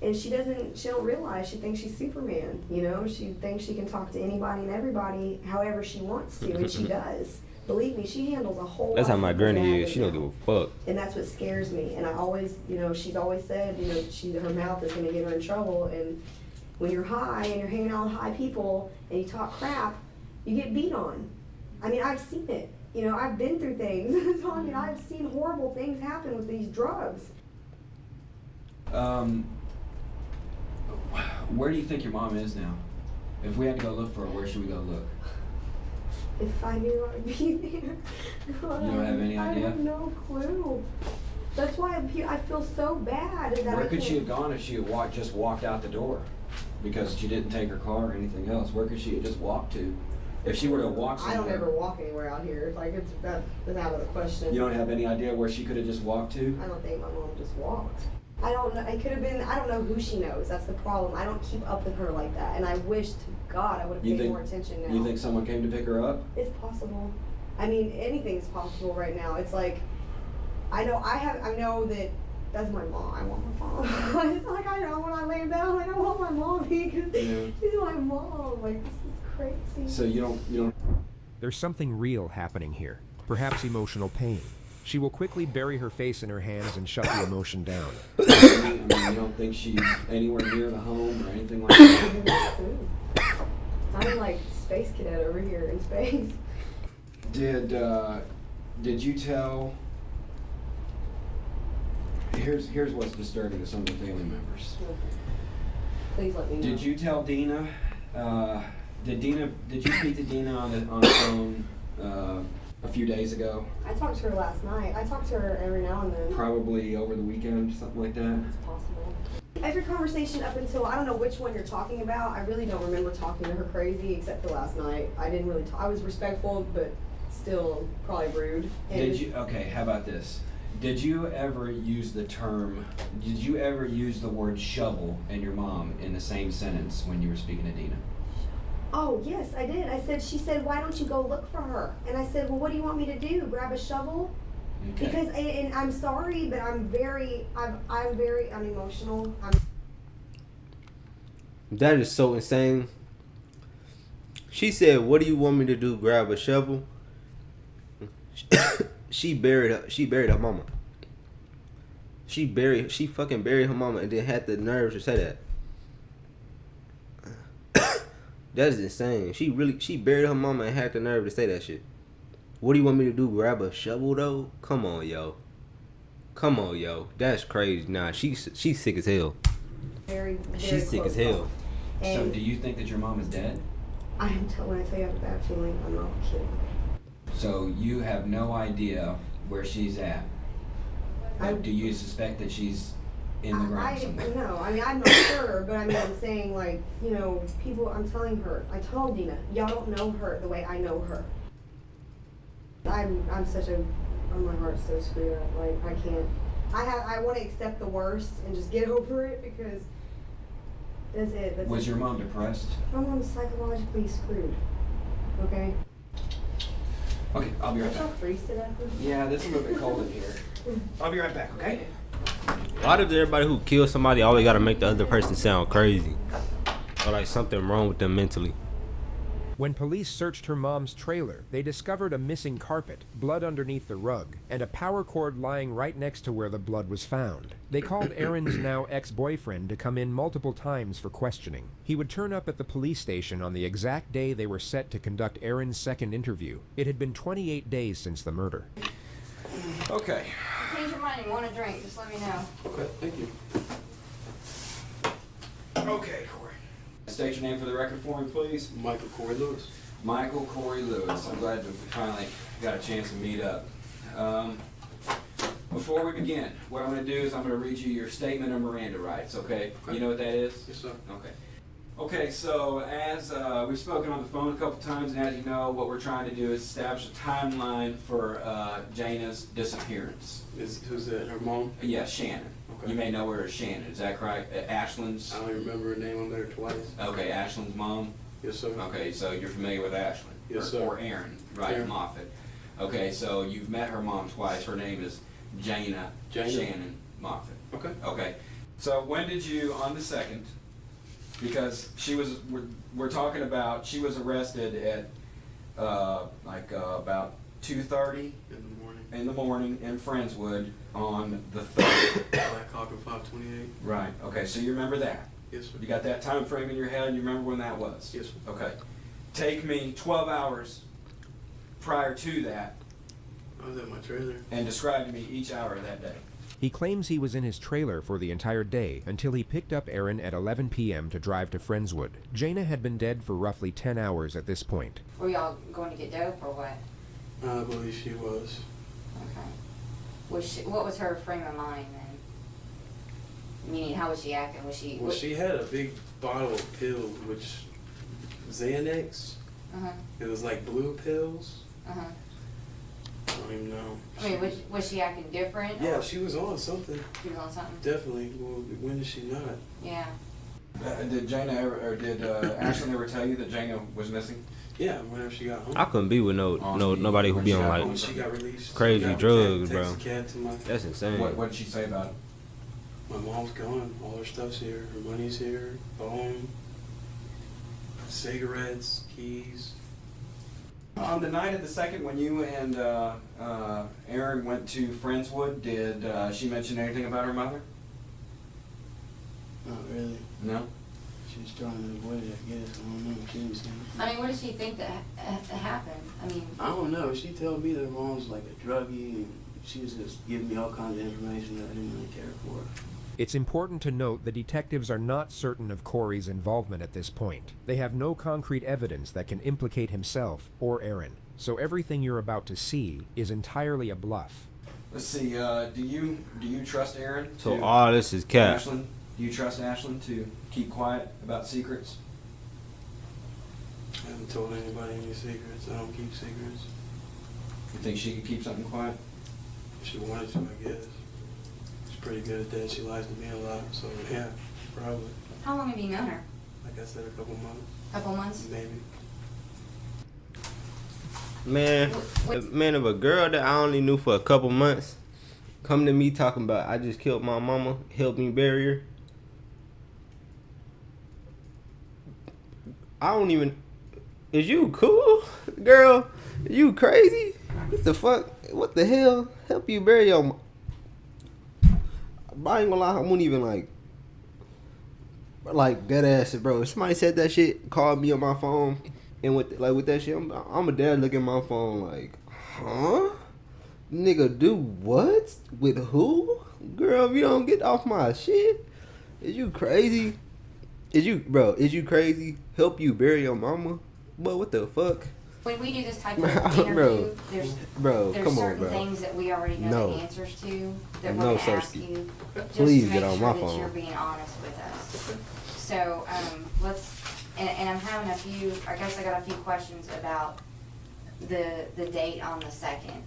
And she don't realize, she thinks she's Superman, she thinks she can talk to anybody and everybody however she wants to, and she does. Believe me, she handles a whole lot. That's how my of people granny is. badly She don't now. give a fuck. And that's what scares me. And I always, she's always said, her mouth is gonna get her in trouble. And when you're high and you're hanging out with high people and you talk crap, you get beat on. I've seen it. I've been through things. So, I've seen horrible things happen with these drugs. Where do you think your mom is now? If we had to go look for her, where should we go look? If I knew I'd be there. You don't have any idea? I have no clue. That's why I feel so bad. That Where could she have gone if she had just walked out the door? Because she didn't take her car or anything else. Where could she have just walked to? If she were to walk somewhere. I don't ever walk anywhere out here. That's out of the question. You don't have any idea where she could have just walked to? I don't think my mom just walked. I don't know. It could have been. I don't know who she knows. That's the problem. I don't keep up with her like that. And I wish to God I would have paid more attention now. You think someone came to pick her up? It's possible. Anything's possible right now. It's I know that that's my mom. I want my mom. It's I know when I lay down, I want my mom because she's my mom. This is crazy. So you don't. There's something real happening here. Perhaps emotional pain. She will quickly bury her face in her hands and shut the emotion down. I mean, you don't think she's anywhere near the home or anything like that? I'm like space cadet over here in space. Did you tell? Here's what's disturbing to some of the family members. Please let me know. Did you tell Dina? Did you speak to Dina on the phone a few days ago? I talked to her last night. I talk to her every now and then. Probably over the weekend, something like that. It's possible. Every conversation up until, I don't know which one you're talking about. I really don't remember talking to her crazy except for last night. I didn't really I was respectful, but still probably rude. And Okay, how about this? Did you ever use the word shovel and your mom in the same sentence when you were speaking to Dina? Oh, yes, I did. She said, why don't you go look for her? And I said, well, what do you want me to do? Grab a shovel? Okay. Because, and I'm sorry, but I'm very unemotional. That is so insane. She said, what do you want me to do? Grab a shovel? She buried her mama. She fucking buried her mama and then had the nerve to say that. That's insane. She buried her mama and had the nerve to say that shit. What do you want me to do? Grab a shovel though? Come on, yo. That's crazy. Nah, she's sick as hell. Very She's sick as hell. So do you think that your mom is dead? When I tell you I have a bad feeling, I'm not kidding. So you have no idea where she's at? Do you suspect that she's in the ground somewhere? No, I mean, I'm not sure, but I mean, I'm saying, like, you know, people, I'm telling her, I told Dina, y'all don't know her the way I know her. I'm my heart's so screwed up, like, I can't, I want to accept the worst and just get over it, because that's it. Was your mom depressed? My mom's psychologically screwed, okay? Okay, I'll be right back. Y'all freeze to death? Yeah, this is a little bit cold in here. I'll be right back, okay? Why does everybody who kills somebody always gotta make the other person sound crazy? Or like something wrong with them mentally? When police searched her mom's trailer, they discovered a missing carpet, blood underneath the rug, and a power cord lying right next to where the blood was found. They called Aaron's now ex-boyfriend to come in multiple times for questioning. He would turn up at the police station on the exact day they were set to conduct Aaron's second interview. It had been 28 days since the murder. Okay. Change your mind and want a drink, just let me know. Okay, thank you. Okay, Corey. State your name for the record for me, please. Michael Corey Lewis. Michael Corey Lewis. I'm glad we finally got a chance to meet up. Before we begin, what I'm going to do is I'm going to read you your statement of Miranda rights, okay? You know what that is? Yes, sir. Okay. Okay, so as we've spoken on the phone a couple times, and as you know, what we're trying to do is establish a timeline for Jana's disappearance. Who's that, her mom? Yeah, Shannon. Okay. You may know her as Shannon, is that correct? Ashland's? I don't remember her name on there twice. Okay, Ashland's mom? Yes, sir. Okay, so you're familiar with Ashland? Yes, sir. Or Aaron, right, Aaron. Moffett. Okay, so you've met her mom twice. Her name is Jana Shannon Moffett. Okay. Okay, so when did you, on the 2nd, because we're talking about, she was arrested at about 2:30 in the morning in Friendswood on the 3rd. Blackhawk and 528. Right, okay, so you remember that? Yes, sir. You got that time frame in your head, and you remember when that was? Yes, sir. Okay. Take me 12 hours prior to that. I was at my trailer. And describe to me each hour of that day. He claims he was in his trailer for the entire day until he picked up Aaron at 11 p.m. to drive to Friendswood. Jana had been dead for roughly 10 hours at this point. Were y'all going to get dope or what? I believe she was. Okay. What was her frame of mind then? Meaning, how was she acting? Well, she had a big bottle of pills, which Xanax. It was like blue pills. I don't even know. I mean, was she acting different? Yeah, she was on something. She was on something? Definitely. Well, when is she not? Yeah. Did Jana ever, or did Ashland ever tell you that Jana was missing? Yeah, whenever she got home. I couldn't be with nobody who be on like she got released, crazy drugs, bro. To That's insane. What did she say about it? My mom's gone. All her stuff's here. Her money's here. Phone, cigarettes, keys. On the night of the second, when you and Aaron went to Friendswood, did she mention anything about her mother? Not really. No? She was trying to avoid it, I guess. I don't know. She didn't say anything. I mean, what does she think that happened? I mean, I don't know. She told me that mom's like a druggie, and she was just giving me all kinds of information that I didn't really care for. It's important to note the detectives are not certain of Corey's involvement at this point. They have no concrete evidence that can implicate himself or Aaron, so everything you're about to see is entirely a bluff. Let's see, do you trust Aaron? So all this is cap. Ashlyn, do you trust Ashlyn to keep quiet about secrets? I haven't told anybody any secrets. I don't keep secrets. You think she could keep something quiet? If she wanted to, I guess. She's pretty good at that. She lies to me a lot, so yeah, probably. how long have you known her? Like I said, a couple months. Couple months? Maybe. Man, if a girl that I only knew for a couple months come to me talking about I just killed my mama, help me bury her, I don't even. Is you cool, girl? You crazy? What the fuck? What the hell? Help you bury your. I ain't gonna lie, I wouldn't even like dead ass, bro. If somebody said that shit, called me on my phone, and with that shit, I'm a dad looking at my phone like, huh? Nigga, do what? With who? Girl, if you don't get off my shit, is you crazy? Is you crazy? Help you bury your mama? But what the fuck? When we do this type of interview, there's come certain on, bro. things that we already know the answers to that we're No, going to ask Cersei. you. Just Please to get make on sure my that phone. you're being honest with us. So let's, and I'm having a few, I guess I got a few questions about the date on the 2nd.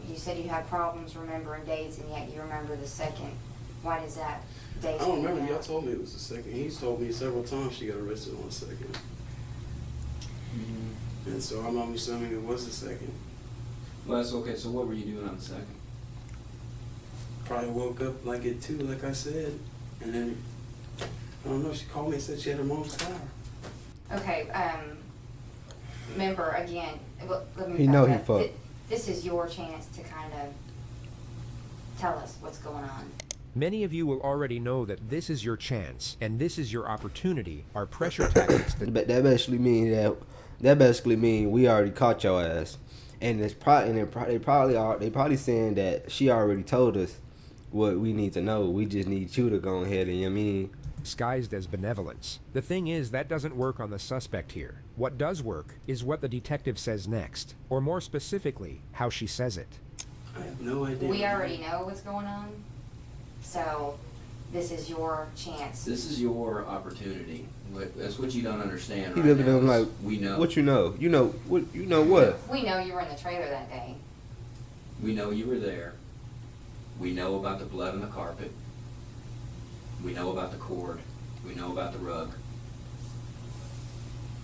You said you had problems remembering dates, and yet you remember the 2nd. Why does that date I don't stand remember. out? Y'all told me it was the 2nd. He's told me several times she got arrested on the 2nd. And so I'm assuming it was the 2nd. Well, that's okay. So what were you doing on the 2nd? Probably woke up like at 2, like I said. And then, I don't know, she called me and said she had her mom's car. Okay, remember, again, let me He know he back up. fucked. This is your chance to kind of tell us what's going on. Many of you will already know that this is your chance and this is your opportunity are pressure tactics that That basically mean we already caught your ass, and they probably saying that she already told us what we need to know. We just need you to go ahead and, you know what I mean, disguised as benevolence. The thing is, that doesn't work on the suspect here. What does work is what the detective says next, or more specifically, how she says it. I have no idea. We already know what's going on, so this is your chance. This is your opportunity. That's what you don't understand. he right looking at now him like, is we know. what you know? You know what? You know what? We know you were in the trailer that day. We know you were there. We know about the blood on the carpet. We know about the cord. We know about the rug.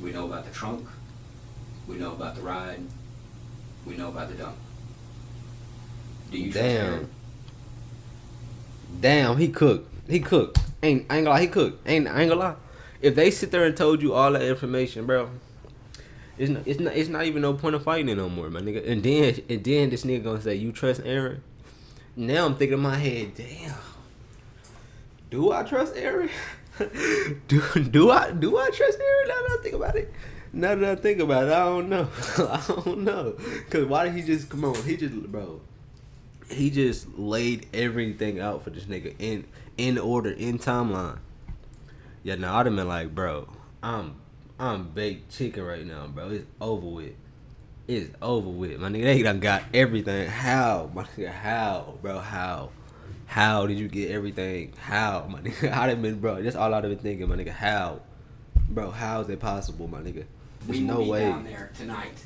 We know about the trunk. We know about the ride. We know about the dump. Do you trust Aaron? Damn, he cooked. I ain't gonna lie, he cooked. I ain't gonna lie. If they sit there and told you all that information, bro, it's not even no point of fighting it no more, my nigga. And then this nigga gonna say, you trust Aaron? Now I'm thinking in my head, damn. Do I trust Aaron? do I trust Aaron? Now that I think about it. I don't know. I don't know. Cause why did he just come on? He just laid everything out for this nigga in order, in timeline. Yeah, now I'd have been like, bro, I'm baked chicken right now, bro. It's over with. It's over with. My nigga, they done got everything. How? My nigga, how, bro? How? How did you get everything? How, my nigga? I'd have been, bro, that's all I'd have been thinking, my nigga. How? Bro, how is it possible, my nigga? There's no way. We will be down there tonight.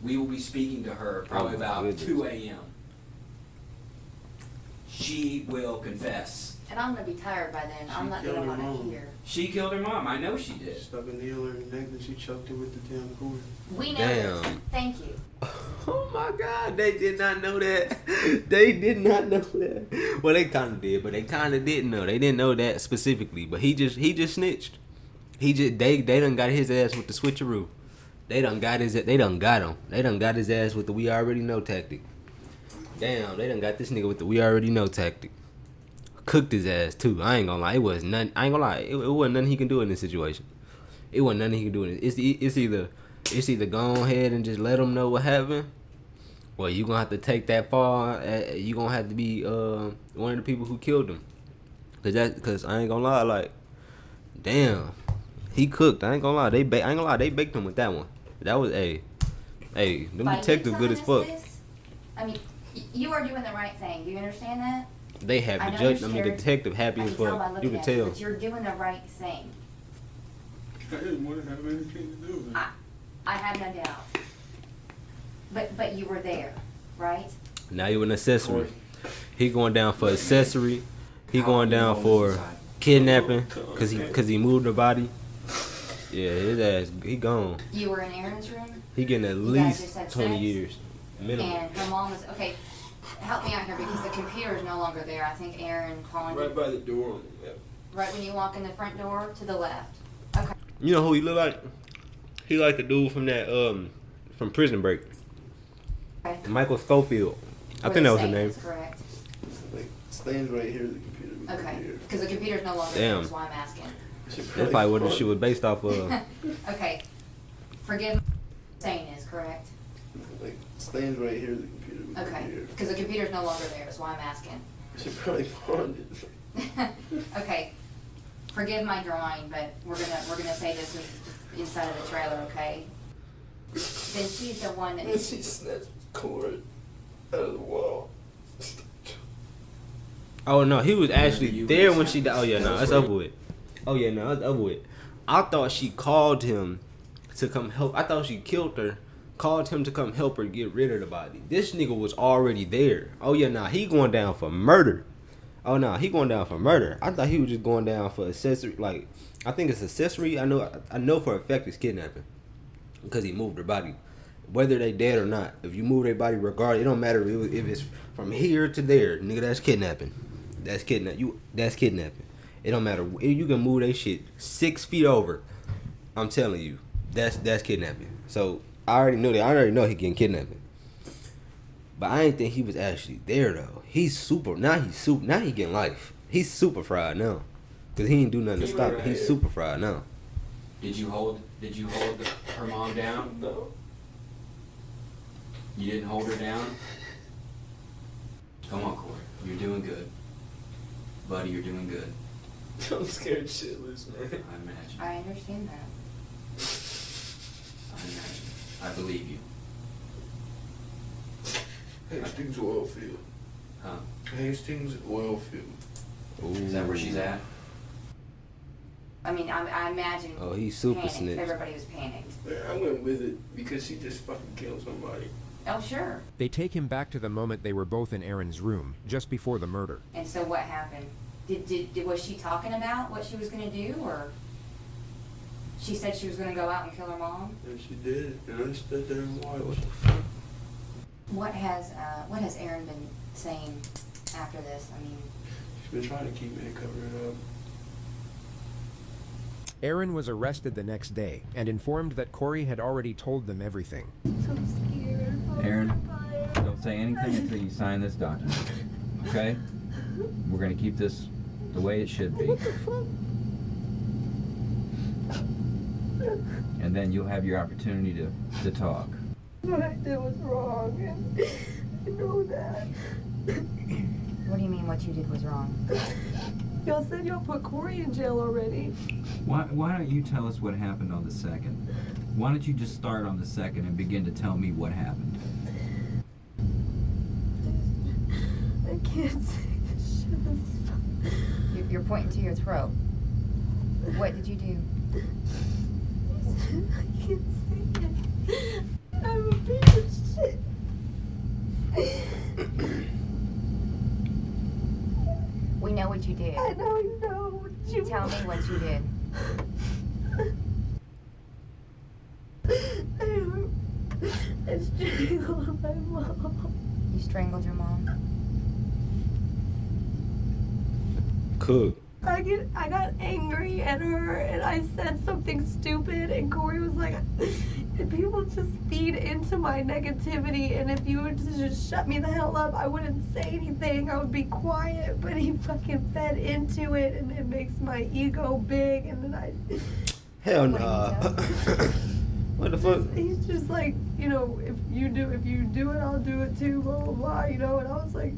We will be speaking to her probably about 2 a.m. She will confess. And I'm going to be tired by then. I'm not going to want to hear. She killed her mom. I know she did. Stuck a needle in her neck and she choked her with the damn cord. We know Damn. this. Thank you. Oh my God, they did not know that. They did not know that. Well, they kind of did, but they kind of didn't know. They didn't know that specifically. But he just snitched. They done got his ass with the switcheroo. They done got his. They done got him. They done got his ass with the we already know tactic. Damn, they done got this nigga with the we already know tactic. Cooked his ass too. I ain't gonna lie. It was nothing. I ain't gonna lie. It wasn't nothing he can do in this situation. It wasn't nothing he can do in it. It's either go ahead and just let him know what happened, or you gonna have to take that far. You gonna have to be one of the people who killed him. Cause I ain't gonna lie. Like, damn, he cooked. I ain't gonna lie. I ain't gonna lie. They baked him with that one. That was them By you detectives good telling as us fuck. this, I mean, you are doing the right thing. Do you understand that? They have I the know judge. you're I mean, the scared. detective happy I as can tell by fuck. You looking can at you, tell. but you're doing the right thing. I didn't want to have anything to do with it. I have no doubt. But you were there, right? Now you an accessory. He going down for accessory. He going down for kidnapping cause he moved the body. Yeah, his ass, he gone. You were in Aaron's room? He getting at You guys just least had 20 sex? years minimum. And her mom was, okay, help me out here because the computer is no longer there. I think Aaron calling Right you. by the door. Yeah. Right when you walk in the front door to the left. Okay. You know who he look like? He like the dude from that from Prison Break. Okay. Michael Schofield. I think that was his name. That's correct. Like, stands right here, the computer. Okay. Because the computer's no longer there. Damn. That's why I'm asking. That's probably what this shit was based off of. Okay. Forgive me. Saying is correct. Like, stands right here, the computer. Okay. Because the computer's no longer there. That's why I'm asking. She probably pawned it. Okay. Forgive my drawing, but we're gonna say this is inside of the trailer, okay? Then she's the one that. And she snatched the cord out of the wall. Oh no, he was actually there when she died. Oh yeah, no, that's over with. Oh yeah, no, that's over with. I thought she called him to come help. I thought she killed her, called him to come help her get rid of the body. This nigga was already there. Oh yeah, nah, he going down for murder. Oh no, he going down for murder. I thought he was just going down for accessory. Like, I think it's accessory. I know for a fact it's kidnapping because he moved her body. Whether they dead or not, if you move their body, regardless, it don't matter if it's from here to there, nigga. That's kidnapping. That's kidnapping. That's kidnapping. It don't matter. You can move that shit 6 feet over. I'm telling you, that's kidnapping. So I already knew that. I already know he getting kidnapping. But I didn't think he was actually there though. He's super. Now he getting life. He's super fried now, cause he ain't do nothing to stop it. He's super fried now. Did you hold her mom down? No. You didn't hold her down? Come on, Corey. You're doing good. Buddy, you're doing good. I'm scared shitless, man. I imagine. I understand that. I imagine. I believe you. Hastings oil field. Huh? Hastings oil field. Is that where she's at? I mean, I imagine. Oh, he's super panicked. snitch. Everybody was panicked. Man, I went with it because she just fucking killed somebody. Oh, sure. They take him back to the moment they were both in Aaron's room, just before the murder. And so what happened? Was she talking about what she was going to do, or she said she was going to go out and kill her mom? And she did, and I stood there and watched. What has Aaron been saying after this? I mean, She's been trying to keep me to cover it up. Aaron was arrested the next day and informed that Corey had already told them everything. Aaron, don't say anything until you sign this document. Okay? We're gonna keep this the way it should be. And then you'll have your opportunity to talk. What I did was wrong, and I know that. what do you mean what you did was wrong? Y'all said y'all put Corey in jail already. Why don't you tell us what happened on the 2nd? Why don't you just start on the 2nd and begin to tell me what happened? I can't say this shit. You're pointing to your throat. What did you do? I can't say it. I'm a piece of shit. We know what you did. I know you know what you Tell me what you did. I strangled my mom. You strangled your mom? Cook. I got angry at her and I said something stupid, and Corey was like, people just feed into my negativity, and if you would just shut me the hell up, I wouldn't say anything, I would be quiet. But he fucking fed into it, and it makes my ego big, and then I... Hell no. What the fuck? He's just like, you know, if you do it, I'll do it too, blah, blah, blah, you know, and I was like...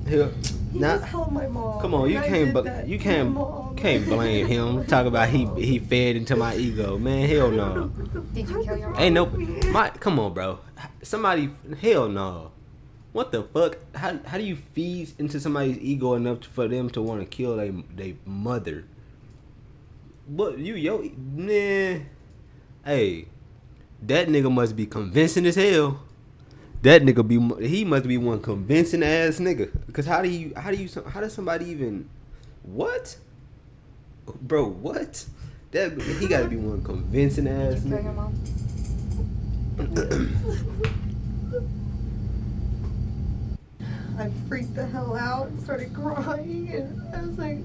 Hell, He nah. just called my mom. Come on, you and I can't, did that you to can't, my mom. can't blame him. Talk about he fed into my ego, man. Hell no. Did you kill your mom? Ain't no, come on, bro. Somebody, hell no. What the fuck? How do you feed into somebody's ego enough for them to want to kill their mother? What nah? Hey, that nigga must be convincing as hell. That nigga he must be one convincing ass nigga. Cause how does somebody even, what? Bro, what? That he gotta be one convincing ass Did you kill nigga. your mom? I freaked the hell out and started crying, and I was like,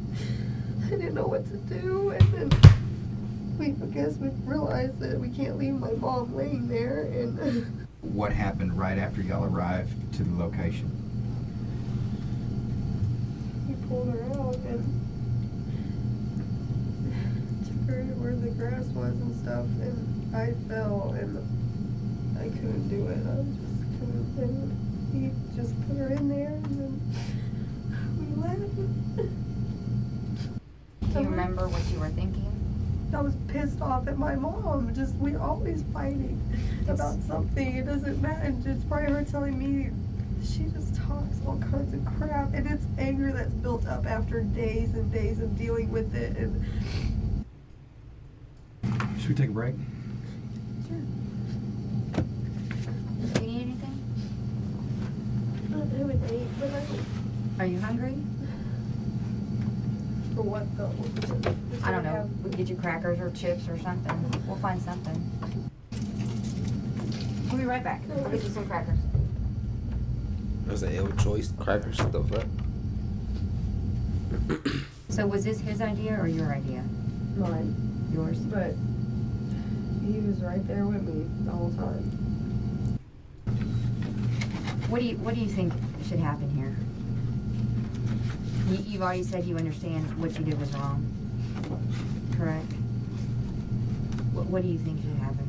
I didn't know what to do, and then I guess we realized that we can't leave my mom laying there, and What happened right after y'all arrived to the location? he pulled her out and took her to where the grass was and stuff, and I fell, and I couldn't do it. I just couldn't, and he just put her in there, and then we left. Do you remember what you were thinking? I was pissed off at my mom. Just, we're always fighting about something. It doesn't matter. It's probably her telling me, she just talks all kinds of crap, and it's anger that's built up after days and days of dealing with it. And Should we take a break? Do you need anything? I haven't ate, but Are you hungry? For what though? I don't know. We can get you crackers or chips or something. We'll find something. We'll be right back. I'll get you some crackers. That's an ill choice. Crackers, the fuck. So was this his idea or your idea? Mine. Yours? But he was right there with me the whole time. What do you think should happen here? You've already said you understand what you did was wrong, correct? What do you think should happen?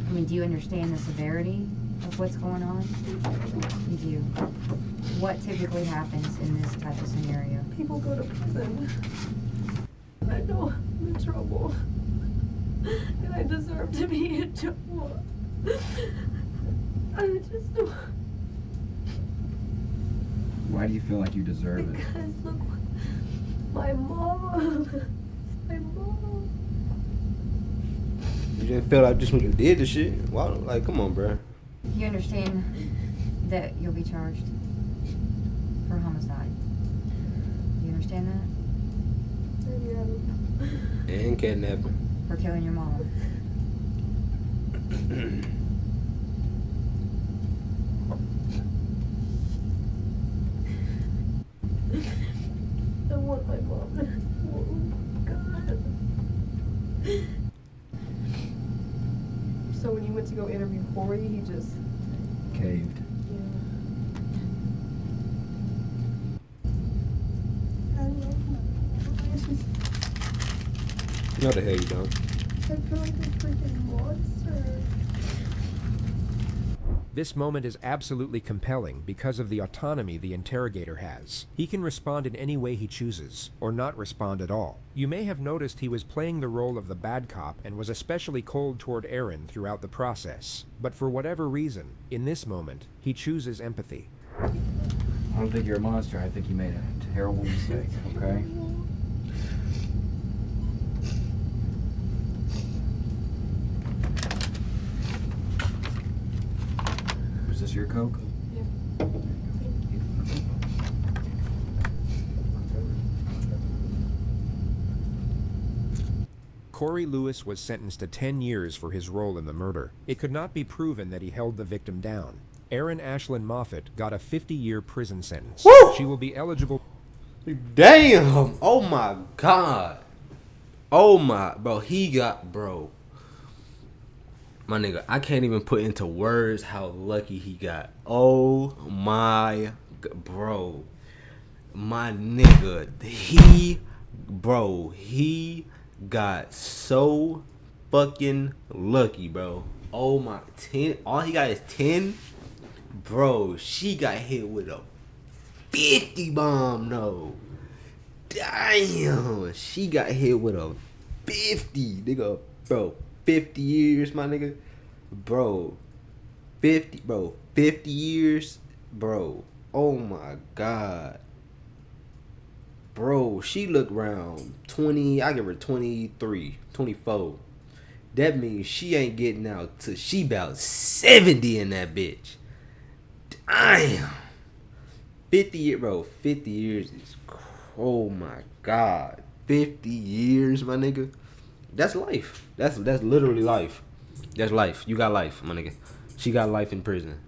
I mean, do you understand the severity of what's going on? You do. What typically happens in this type of scenario? People go to prison. I know I'm in trouble. And I deserve to be in trouble. I just don't. Why do you feel like you deserve it? Because look, my mom. My mom. You didn't feel like just when you did the shit. Wow, like come on, bro. You understand that you'll be charged for homicide. Do you understand that? And kidnapping. For killing your mom. I want my mom. Oh, God. So when you went to go interview Corey, he just Caved. I love my mom. No, the hell you don't. I feel like a freaking monster. This moment is absolutely compelling because of the autonomy the interrogator has. He can respond in any way he chooses, or not respond at all. You may have noticed he was playing the role of the bad cop and was especially cold toward Aaron throughout the process. But for whatever reason, in this moment, he chooses empathy. I don't think you're a monster. I think you made a terrible mistake, okay? Is this your Coke? Yeah. Corey Lewis was sentenced to 10 years for his role in the murder. It could not be proven that he held the victim down. Erin Ashlyn Moffat got a 50-year prison sentence. Woo! She will be eligible. Damn! Oh my god! Oh my, bro, bro. My nigga, I can't even put into words how lucky he got. Oh my, bro. My nigga, he got so fucking lucky, bro. Oh my, 10, all he got is 10? Bro, she got hit with a 50 bomb, no. Damn, she got hit with a 50, nigga, bro. 50 years, my nigga, bro. 50 years, bro. Oh my god, bro. She looked around 20. I give her 23, 24. That means she ain't getting out till she about 70 in that bitch. Damn. 50 years, bro. 50 years is, oh my god. 50 years, my nigga. That's life. That's literally life. That's life. You got life, my nigga. She got life in prison.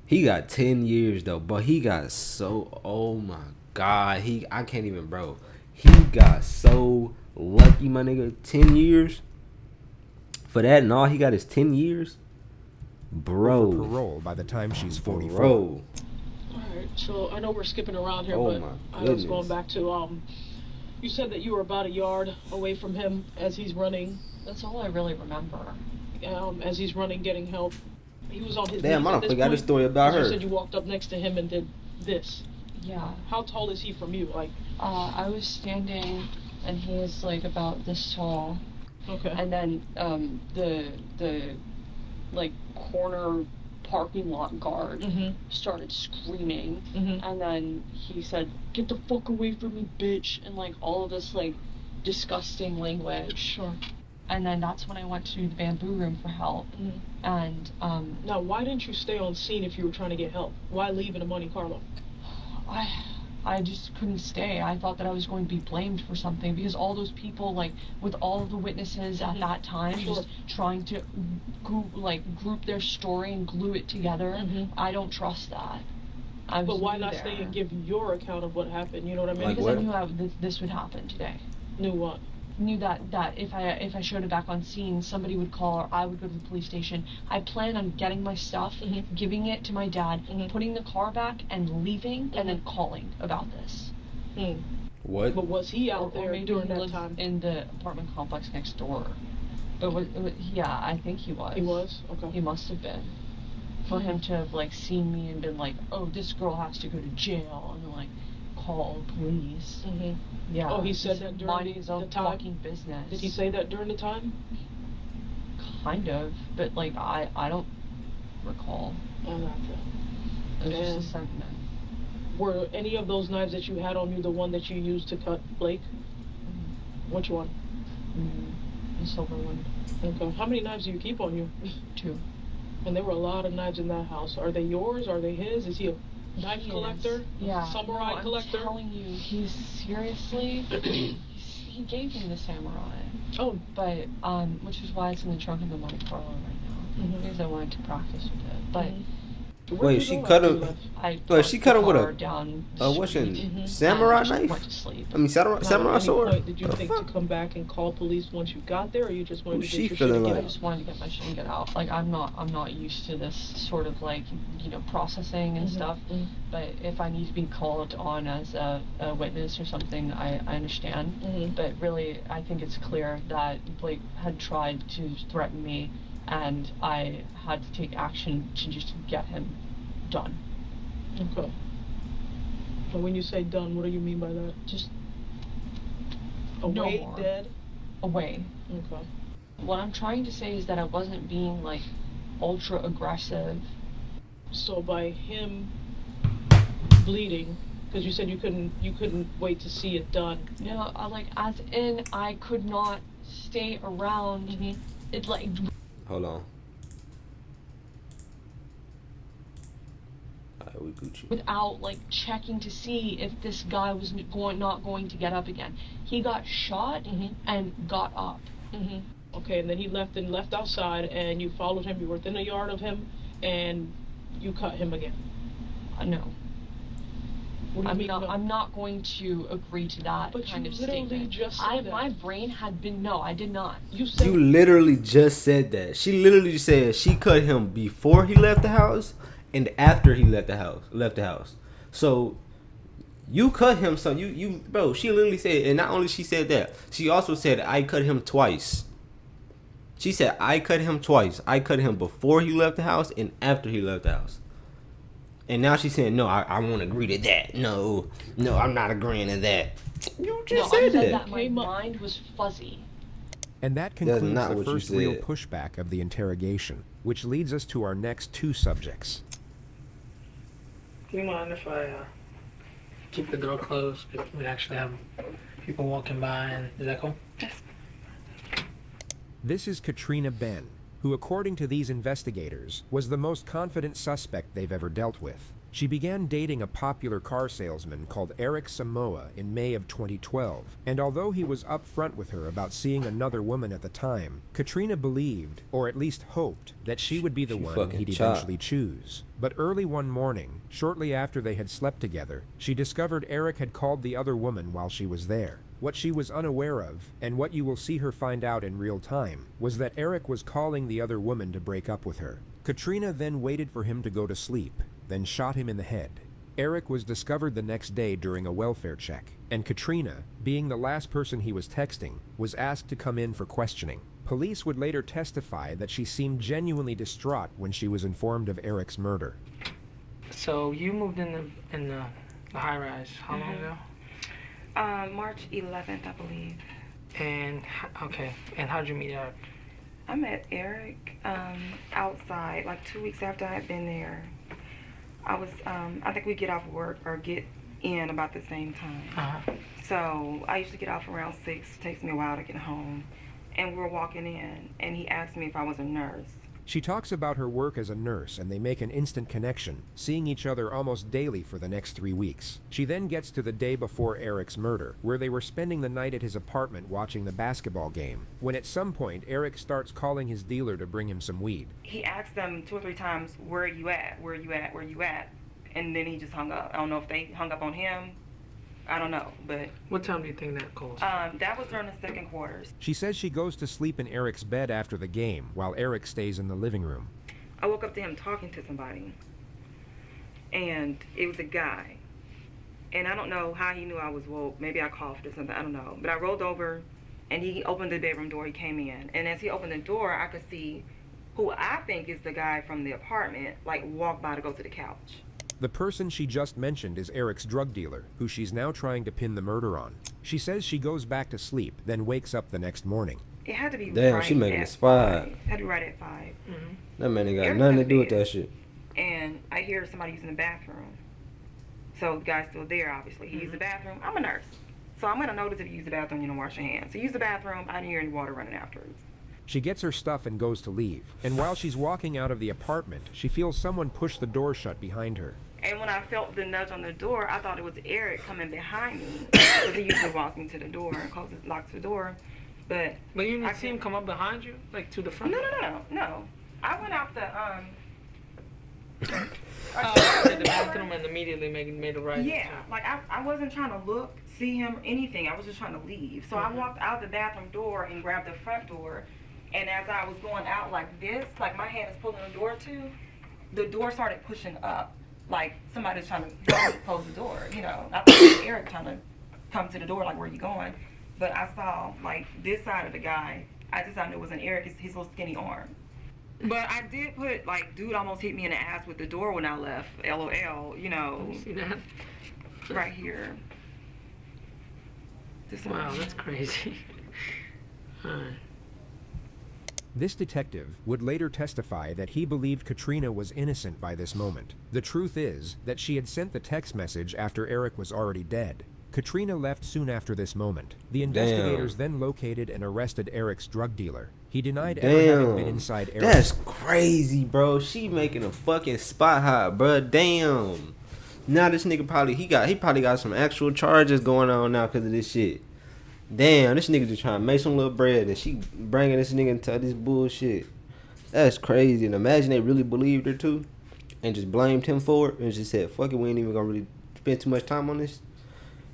He got 10 years though, but he got so, oh my god. I can't even, bro. He got so lucky, my nigga. 10 years. For that and all he got is 10 years. Bro. For parole by the time she's 44. Bro. Alright, so I know we're skipping around here, Oh but my I was goodness. going back to, you said that you were about a yard away from him as he's running. That's all I really remember. As he's running, getting help. He was on his Damn, knees I at don't this forgot point, the story about 'cause her. You said you walked up next to him and did this. Yeah. How tall is he from you? Like, I was standing, and he is like about this tall. Okay. And then the like corner parking lot guard started screaming, and then he said, "Get the fuck away from me, bitch!" and like all of this like disgusting language. Sure. And then that's when I went to the bamboo room for help. And now, why didn't you stay on scene if you were trying to get help? Why leave in a Monte Carlo? I just couldn't stay. I thought that I was going to be blamed for something because all those people, like, with all of the witnesses at that time, just trying to group their story and glue it together. I don't trust that. But why not stay and give your account of what happened? You know what I mean? Because I knew this would happen today. Knew what? Knew that if I showed it back on scene, somebody would call or I would go to the police station. I planned on getting my stuff, giving it to my dad, putting the car back and leaving, and then calling about this. What? But was he out Or there maybe during he that lived time? in the apartment complex next door. But yeah, I think he was. He was? Okay. He must have been. For him to have like seen me and been like, "Oh, this girl has to go to jail," and like call police. Yeah. Oh, he said that during minding his own the time? fucking business. Did he say that during the time? Kind of, but like I don't recall. Oh, It was just a sentiment. Were any of those knives that you had on you the one that you used to cut Blake? Which one? The silver one. Okay. How many knives do you keep on you? 2. And there were a lot of knives in that house. Are they yours? Are they his? Is he a knife collector? Yeah. Samurai collector? I'm telling you, he's seriously. He gave me the samurai. Oh. But which is why it's in the trunk of the Monte Carlo right now. Because I wanted to practice with it. But. Wait, she cut him. Wait, she cut him with a what's it? Samurai knife? Went to sleep. I mean, samurai sword. Point, did you think to come back and call police once you got there, or you just wanted to get your shit feeling together? I just wanted to get my shit and get out. Like I'm not used to this sort of like processing and stuff. But if I need to be called on as a witness or something, I understand. But really, I think it's clear that Blake had tried to threaten me, and I had to take action to just get him done. Okay. And when you say done, what do you mean by that? Just away, no more. dead? Away. Okay. What I'm trying to say is that I wasn't being like ultra aggressive. So by him bleeding, because you said you couldn't wait to see it done. As in I could not stay around. It like. Hold on. We Gucci. Without like checking to see if this guy was not going to get up again. He got shot and got up. Okay, and then he left outside, and you followed him. You were within a yard of him, and you cut him again? No. What do you mean, no? I'm not going to agree to that But kind you of literally statement. just said that. My brain had been, no, I did not. You said You literally just said that. She literally said she cut him before he left the house and after he left the house. So you cut him. So you bro. She literally said, and not only she said that, she also said I cut him twice. She said I cut him twice. I cut him before he left the house and after he left the house. And now she's saying, no, I won't agree to that. No, I'm not agreeing to that. You just said that. My mind was fuzzy. And that That's concludes not the what you first real said. pushback of the interrogation, which leads us to our next two subjects. Do you mind if I keep the door closed because we actually have people walking by, and is that cool? Yes. This is Katrina Ben, who, according to these investigators, was the most confident suspect they've ever dealt with. She began dating a popular car salesman called Eric Samoa in May of 2012, and although he was upfront with her about seeing another woman at the time, Katrina believed, or at least hoped, that she would be the one fucking he'd chopped. eventually choose. But early one morning, shortly after they had slept together, she discovered Eric had called the other woman while she was there. What she was unaware of, and what you will see her find out in real time, was that Eric was calling the other woman to break up with her. Katrina then waited for him to go to sleep, then shot him in the head. Eric was discovered the next day during a welfare check, and Katrina, being the last person he was texting, was asked to come in for questioning. Police would later testify that she seemed genuinely distraught when she was informed of Eric's murder. So you moved in the high-rise how long ago? March 11th, I believe. And okay, and how'd you meet Eric? I met Eric outside, like 2 weeks after I had been there. I think we get off work or get in about the same time. So I usually get off around 6. It takes me a while to get home. And we're walking in, and he asked me if I was a nurse. She talks about her work as a nurse, and they make an instant connection, seeing each other almost daily for the next 3 weeks. She then gets to the day before Eric's murder, where they were spending the night at his apartment watching the basketball game, when at some point Eric starts calling his dealer to bring him some weed. He asked them 2 or 3 times, where are you at? Where are you at? Where are you at? And then he just hung up. I don't know if they hung up on him. I don't know, but... What time do you think that calls? That was during the second quarters. She says she goes to sleep in Eric's bed after the game, while Eric stays in the living room. I woke up to him talking to somebody, and it was a guy. And I don't know how he knew I was woke. Maybe I coughed or something, I don't know. But I rolled over, and he opened the bedroom door, he came in. And as he opened the door, I could see who I think is the guy from the apartment, like, walk by to go to the couch. The person she just mentioned is Eric's drug dealer, who she's now trying to pin the murder on. She says she goes back to sleep, then wakes up the next morning. It had to be Damn, right she making a at spot. 5. It had to be right at 5. Mm-hmm. That man ain't got nothing to do with that shit. And I hear somebody using the bathroom. So the guy's still there, obviously. He used the bathroom. I'm a nurse. So I'm going to notice if you use the bathroom, you don't wash your hands. So use the bathroom. I didn't hear any water running afterwards. She gets her stuff and goes to leave. And while she's walking out of the apartment, she feels someone push the door shut behind her. And when I felt the nudge on the door, I thought it was Eric coming behind me. Because he usually walks me to the door and locks the door. But you didn't see him come up behind you? Like to the front? No. I went out the the bathroom and immediately made a right. Yeah, like I wasn't trying to look, see him, or anything. I was just trying to leave. So I walked out the bathroom door and grabbed the front door. And as I was going out like this, like my hand is pulling the door to, the door started pushing up. Like somebody's trying to close the door, you know. I thought it was Eric trying to come to the door, like, where you going? But I saw, like, this side of the guy. I just knew it wasn't Eric, his little skinny arm. But I did put, like, dude almost hit me in the ass with the door when I left. LOL, you know. You see that? Right here. Wow, that's crazy. Alright. This detective would later testify that he believed Katrina was innocent by this moment. The truth is that she had sent the text message after Eric was already dead. Katrina left soon after this moment. The investigators then located and arrested Eric's drug dealer. He denied ever having been inside Eric. That's crazy, bro. She making a fucking spot hot, bro. Damn. Now this nigga he probably got some actual charges going on now because of this shit. Damn, this nigga just trying to make some little bread and she bringing this nigga into this bullshit. That's crazy. And imagine they really believed her too. and just blamed him for it and just said, fuck it, we ain't even gonna really spend too much time on this.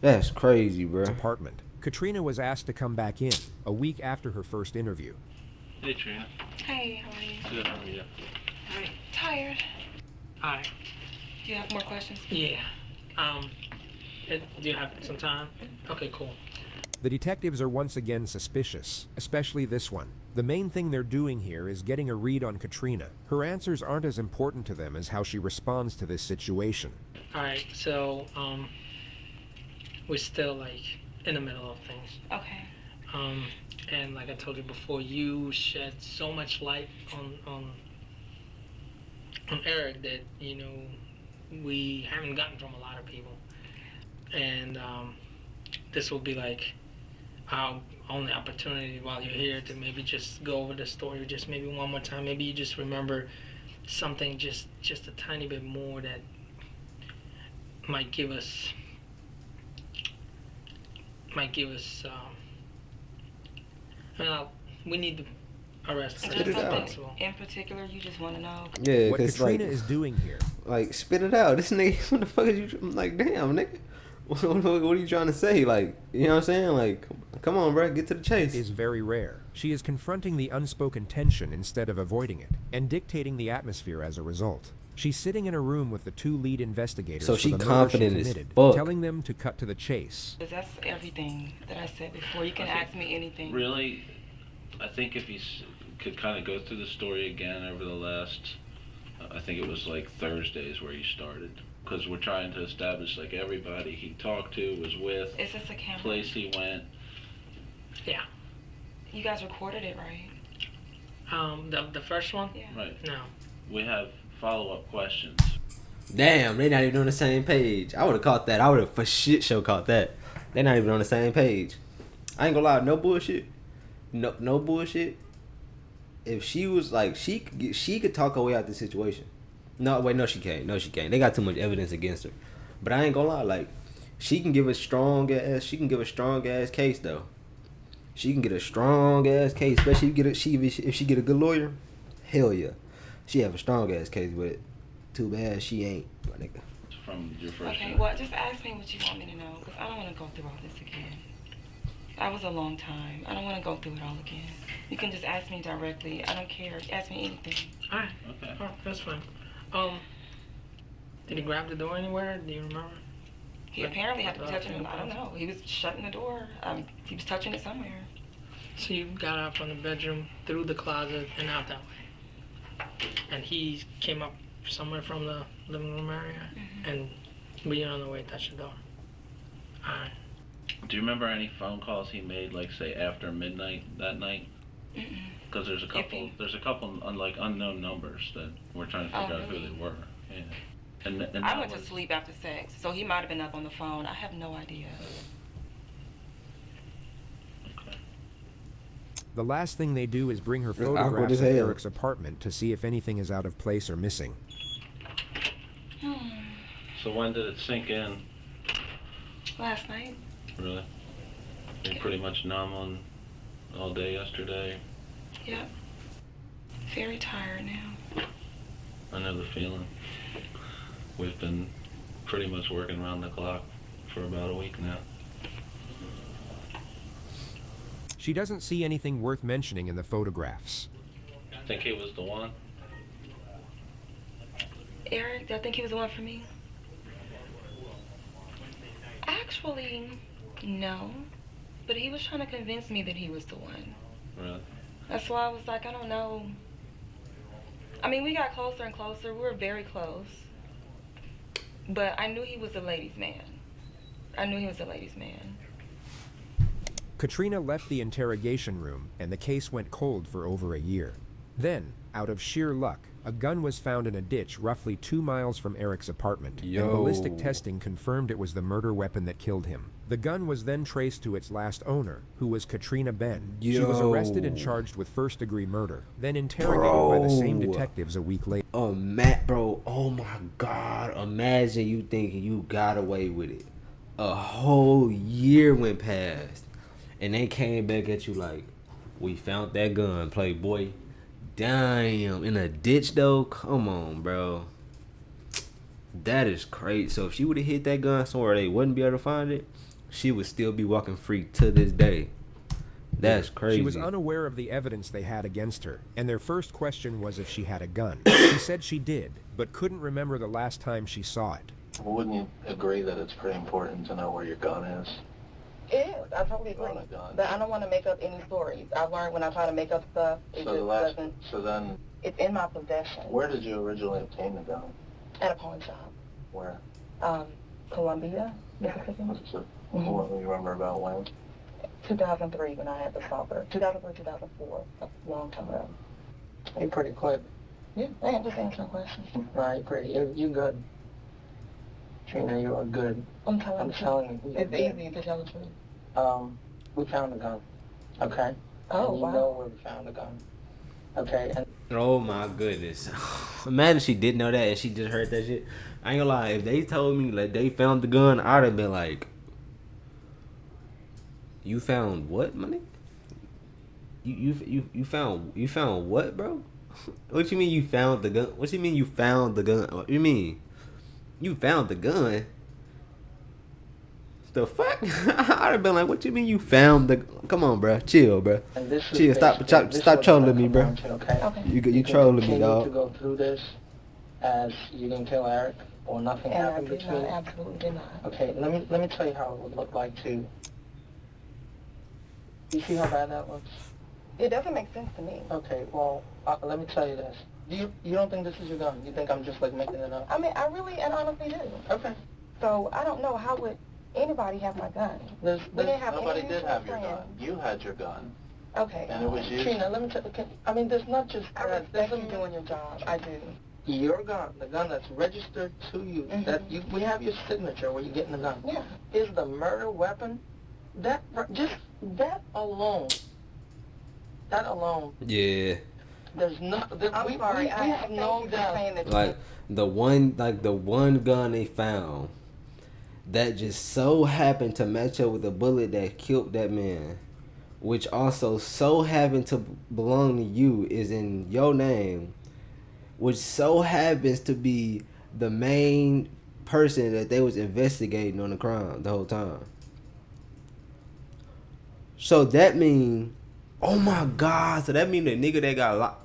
That's crazy, bro. Apartment. Katrina was asked to come back in a week after her first interview. Hey, Trina. Hey, how are you? Good, how are you? Tired. Hi. Do you have more questions? Yeah. Do you have some time? Okay, cool. The detectives are once again suspicious, especially this one. The main thing they're doing here is getting a read on Katrina. Her answers aren't as important to them as how she responds to this situation. Alright, so, we're still, like, in the middle of things. Okay. And like I told you before, you shed so much light on Eric that, you know, we haven't gotten from a lot of people. And this will be like our only opportunity while you're here to maybe just go over the story just maybe one more time. Maybe you just remember something just a tiny bit more that might give us we need to arrest Is her. there something in particular you just want to know? Yeah, What cause Katrina like, is doing here. like, spit it out. This nigga, what the fuck is you? I'm like, damn, nigga. What are you trying to say? Like, you know what I'm saying? Like, come on, bro, get to the chase. Is very rare. She is confronting the unspoken tension instead of avoiding it, and dictating the atmosphere as a result. She's sitting in a room with the two lead investigators So for she the murder confident she as committed, fuck. telling them to cut to the chase. That's everything that I said before. You can ask me anything. Really, I think if you could kind of go through the story again over the last, I think it was like Thursdays where you started. Because we're trying to establish like everybody he talked to, was with, Is this a camera? place he went. Yeah. You guys recorded it, right? The first one? Yeah. Right. No. We have follow-up questions. Damn, they not even on the same page. I would have caught that. I would have for shit show caught that. They not even on the same page. I ain't gonna lie, no bullshit. No bullshit. If she was like, she could talk her way out the situation. No, wait, no, she can't. No, she can't. They got too much evidence against her. But I ain't gonna lie, like, she can give a strong ass case though. She can get a strong ass case, especially if she get a good lawyer. Hell yeah, she have a strong ass case, but too bad she ain't, my nigga. From your first Okay, year. well, just ask me what you want me to know, because I don't want to go through all this again. That was a long time. I don't want to go through it all again. You can just ask me directly. I don't care. Ask me anything. Alright. Okay. Oh, that's fine. Did he grab the door anywhere? Do you remember? He apparently had to be touching it. I don't know. He was shutting the door. He was touching it somewhere. So you got out from the bedroom, through the closet, and out that way. And he came up somewhere from the living room area, and we on the way touched the door. Alright. Do you remember any phone calls he made, like say after midnight that night? Because there's a couple like unknown numbers that we're trying to figure out who they were. Yeah. And I went to sleep after sex, so he might have been up on the phone. I have no idea. The last thing they do is bring her It's awkward photographs as of hell. Eric's apartment to see if anything is out of place or missing. So when did it sink in? Last night. Really? You're pretty much numb on all day yesterday. Yep. Very tired now. I know the feeling. We've been pretty much working around the clock for about a week now. She doesn't see anything worth mentioning in the photographs. Think he was the one? Eric, do I think he was the one for me? Actually, no. But he was trying to convince me that he was the one. Really? That's why I was like, I don't know. I mean, we got closer and closer. We were very close. But I knew he was a ladies' man. I knew he was a ladies' man. Katrina left the interrogation room, and the case went cold for over a year. Then, out of sheer luck, a gun was found in a ditch roughly 2 miles from Eric's apartment, and ballistic testing confirmed it was the murder weapon that killed him. The gun was then traced to its last owner, who was Katrina Ben. She was arrested and charged with first-degree murder, then interrogated by the same detectives a week later. Bro, oh my God, imagine you thinking you got away with it. A whole year went past, and they came back at you like, we found that gun, playboy. Damn, in a ditch though? Come on, bro. That is crazy. So if she would have hit that gun somewhere they wouldn't be able to find it, she would still be walking free to this day. That's crazy. She was unaware of the evidence they had against her, and their first question was if she had a gun. She said she did, but couldn't remember the last time she saw it. Well, wouldn't you agree that it's pretty important to know where your gun is? It is. I totally agree. But I don't want to make up any stories. I've learned when I try to make up stuff, it just doesn't. So then, it's in my possession. Where did you originally obtain the gun? At a pawn shop. Where? Columbia, Mississippi. So, what do you remember about when? 2003 when I had the stalker. 2003, 2004. A long time ago. You're pretty quick. Yeah, I am just answering questions. Right, pretty. You're good. Trina, you are good. I'm telling you. It's easy to tell the truth. We found the gun. Okay? Oh, and you know where we found the gun. Okay? And oh my goodness. Imagine she didn't know that and she just heard that shit. I ain't gonna lie, if they told me like they found the gun, I'd have been like, you found what, money? You found what, bro? What you mean you found the gun? What you mean you found the gun? What you mean? You found the gun? The fuck? I'd have been like, what you mean you found the? Come on, bro. Chill, bro. Chill. Stop trolling me, bro. Okay. You trolling me, dog. To go through this as you didn't kill Eric or nothing happened between. I absolutely did not. Okay. Let me tell you how it would look like to. You see how bad that looks? It doesn't make sense to me. Okay. Well, let me tell you this. You don't think this is your gun? You think I'm just like making it up? I mean, I really and honestly do. Okay. So I don't know how would anybody have my gun. Nobody did have your gun. You had your gun. Okay. And it was used. Trina, let me tell you. I mean, there's not just. I respect you doing your job. I do. Your gun, the gun that's registered to you, we have your signature where you're getting the gun. Yeah. Is the murder weapon? That alone. Yeah. There's not. I'm sorry. We have no doubt. Like the one gun they found that just so happened to match up with the bullet that killed that man, which also so happened to belong to you, is in your name, which so happens to be the main person that they was investigating on the crime the whole time. So that mean, oh my God, so that mean the nigga that got locked.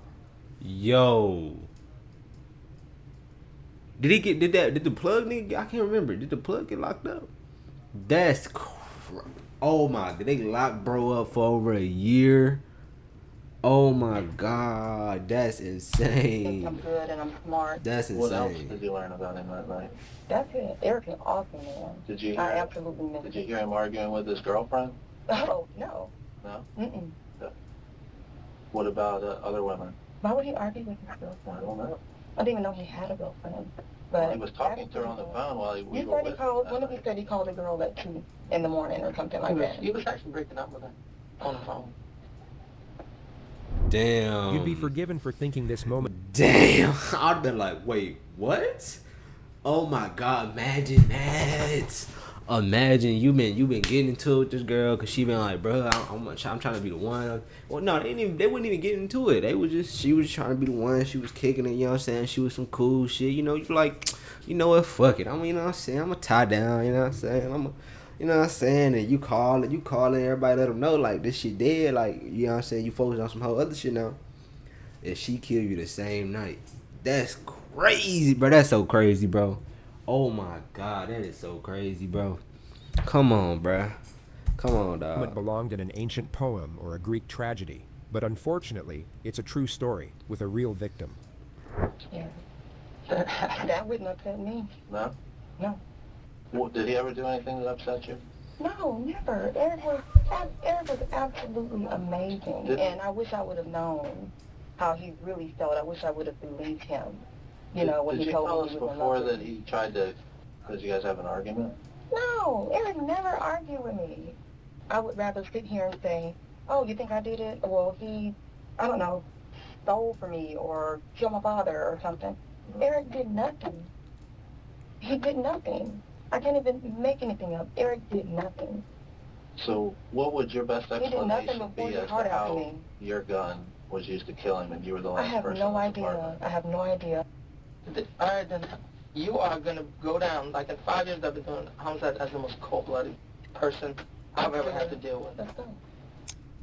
Yo. Did the plug nigga, I can't remember. Did the plug get locked up? That's oh my God, they locked bro up for over a year. Oh my God, that's insane. I'm good and I'm smart. That's insane. What else did you learn about him that night? That's it. Eric's an awesome man. Did you? I absolutely miss Did you hear him arguing with his girlfriend? Oh, no. No? Mm-mm. What about other women? Why would he argue with his girlfriend? I don't know. I didn't even know he had a girlfriend. But well, he was talking to her on the phone while we were with her. One of you said he called a girl at 2 in the morning or something like that. He was actually breaking up with her on the phone. Damn. You'd be forgiven for thinking this moment. Damn. I'd have been like, wait, what? Oh my God, imagine that. Imagine you been getting into it with this girl because she been like, bro, I'm trying to be the one. Well, no, they wouldn't even get into it. She was trying to be the one. She was kicking it, you know what I'm saying? She was some cool shit, you know. You like, you know what? Fuck it. I mean, you know what I'm saying? I'm gonna tie down, you know what I'm saying? You know what I'm saying? And you calling everybody, let them know like this shit dead. Like, you know what I'm saying? You focus on some whole other shit now. And she killed you the same night. That's crazy, bro. That's so crazy, bro. Oh my God, that is so crazy, bro. Come on, bro. Come on, dog. It belonged in an ancient poem or a Greek tragedy, but unfortunately, it's a true story with a real victim. Yeah. That wouldn't upset me. No? No. Well, did he ever do anything that upset you? No, never. Eric was absolutely amazing, and I wish I would have known how he really felt. I wish I would have believed him. You know, when he told me he was in love. Did you tell us before that he tried to, because you guys have an argument? No, Eric never argued with me. I would rather sit here and say, oh, you think I did it? Well, he, I don't know, stole from me or killed my father or something. Eric did nothing. He did nothing. I can't even make anything up. Eric did nothing. So what would your best explanation be as to how your gun was used to kill him and you were the last person? I have no idea. I have no idea. All right, then you are gonna go down, like in 5 years I've been doing homicide, as the most cold-blooded person I've ever had to deal with. That's done.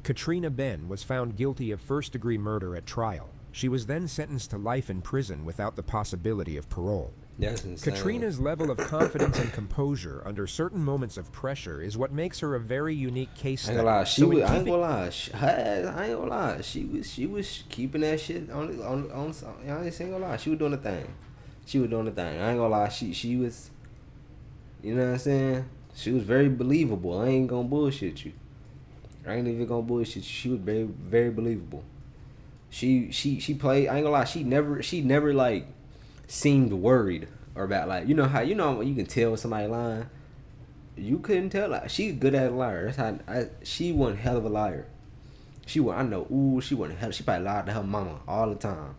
Katrina Ben was found guilty of first-degree murder at trial. She was then sentenced to life in prison without the possibility of parole. That's insane. Katrina's level of confidence and composure under certain moments of pressure is what makes her a very unique case I study. ain't gonna lie. I ain't keeping- gonna lie. I ain't gonna lie. She was keeping that shit on. I ain't gonna lie. She was doing the thing. I ain't gonna lie. She was. You know what I'm saying? She was very believable. I ain't gonna bullshit you. I ain't even gonna bullshit you. She was very, very believable. She played. I ain't gonna lie. She never like seemed worried or about, like, you know how when you can tell somebody lying. You couldn't tell. Like, she's good at a liar. That's how she one hell of a liar. She wasn't hell. She probably lied to her mama all the time.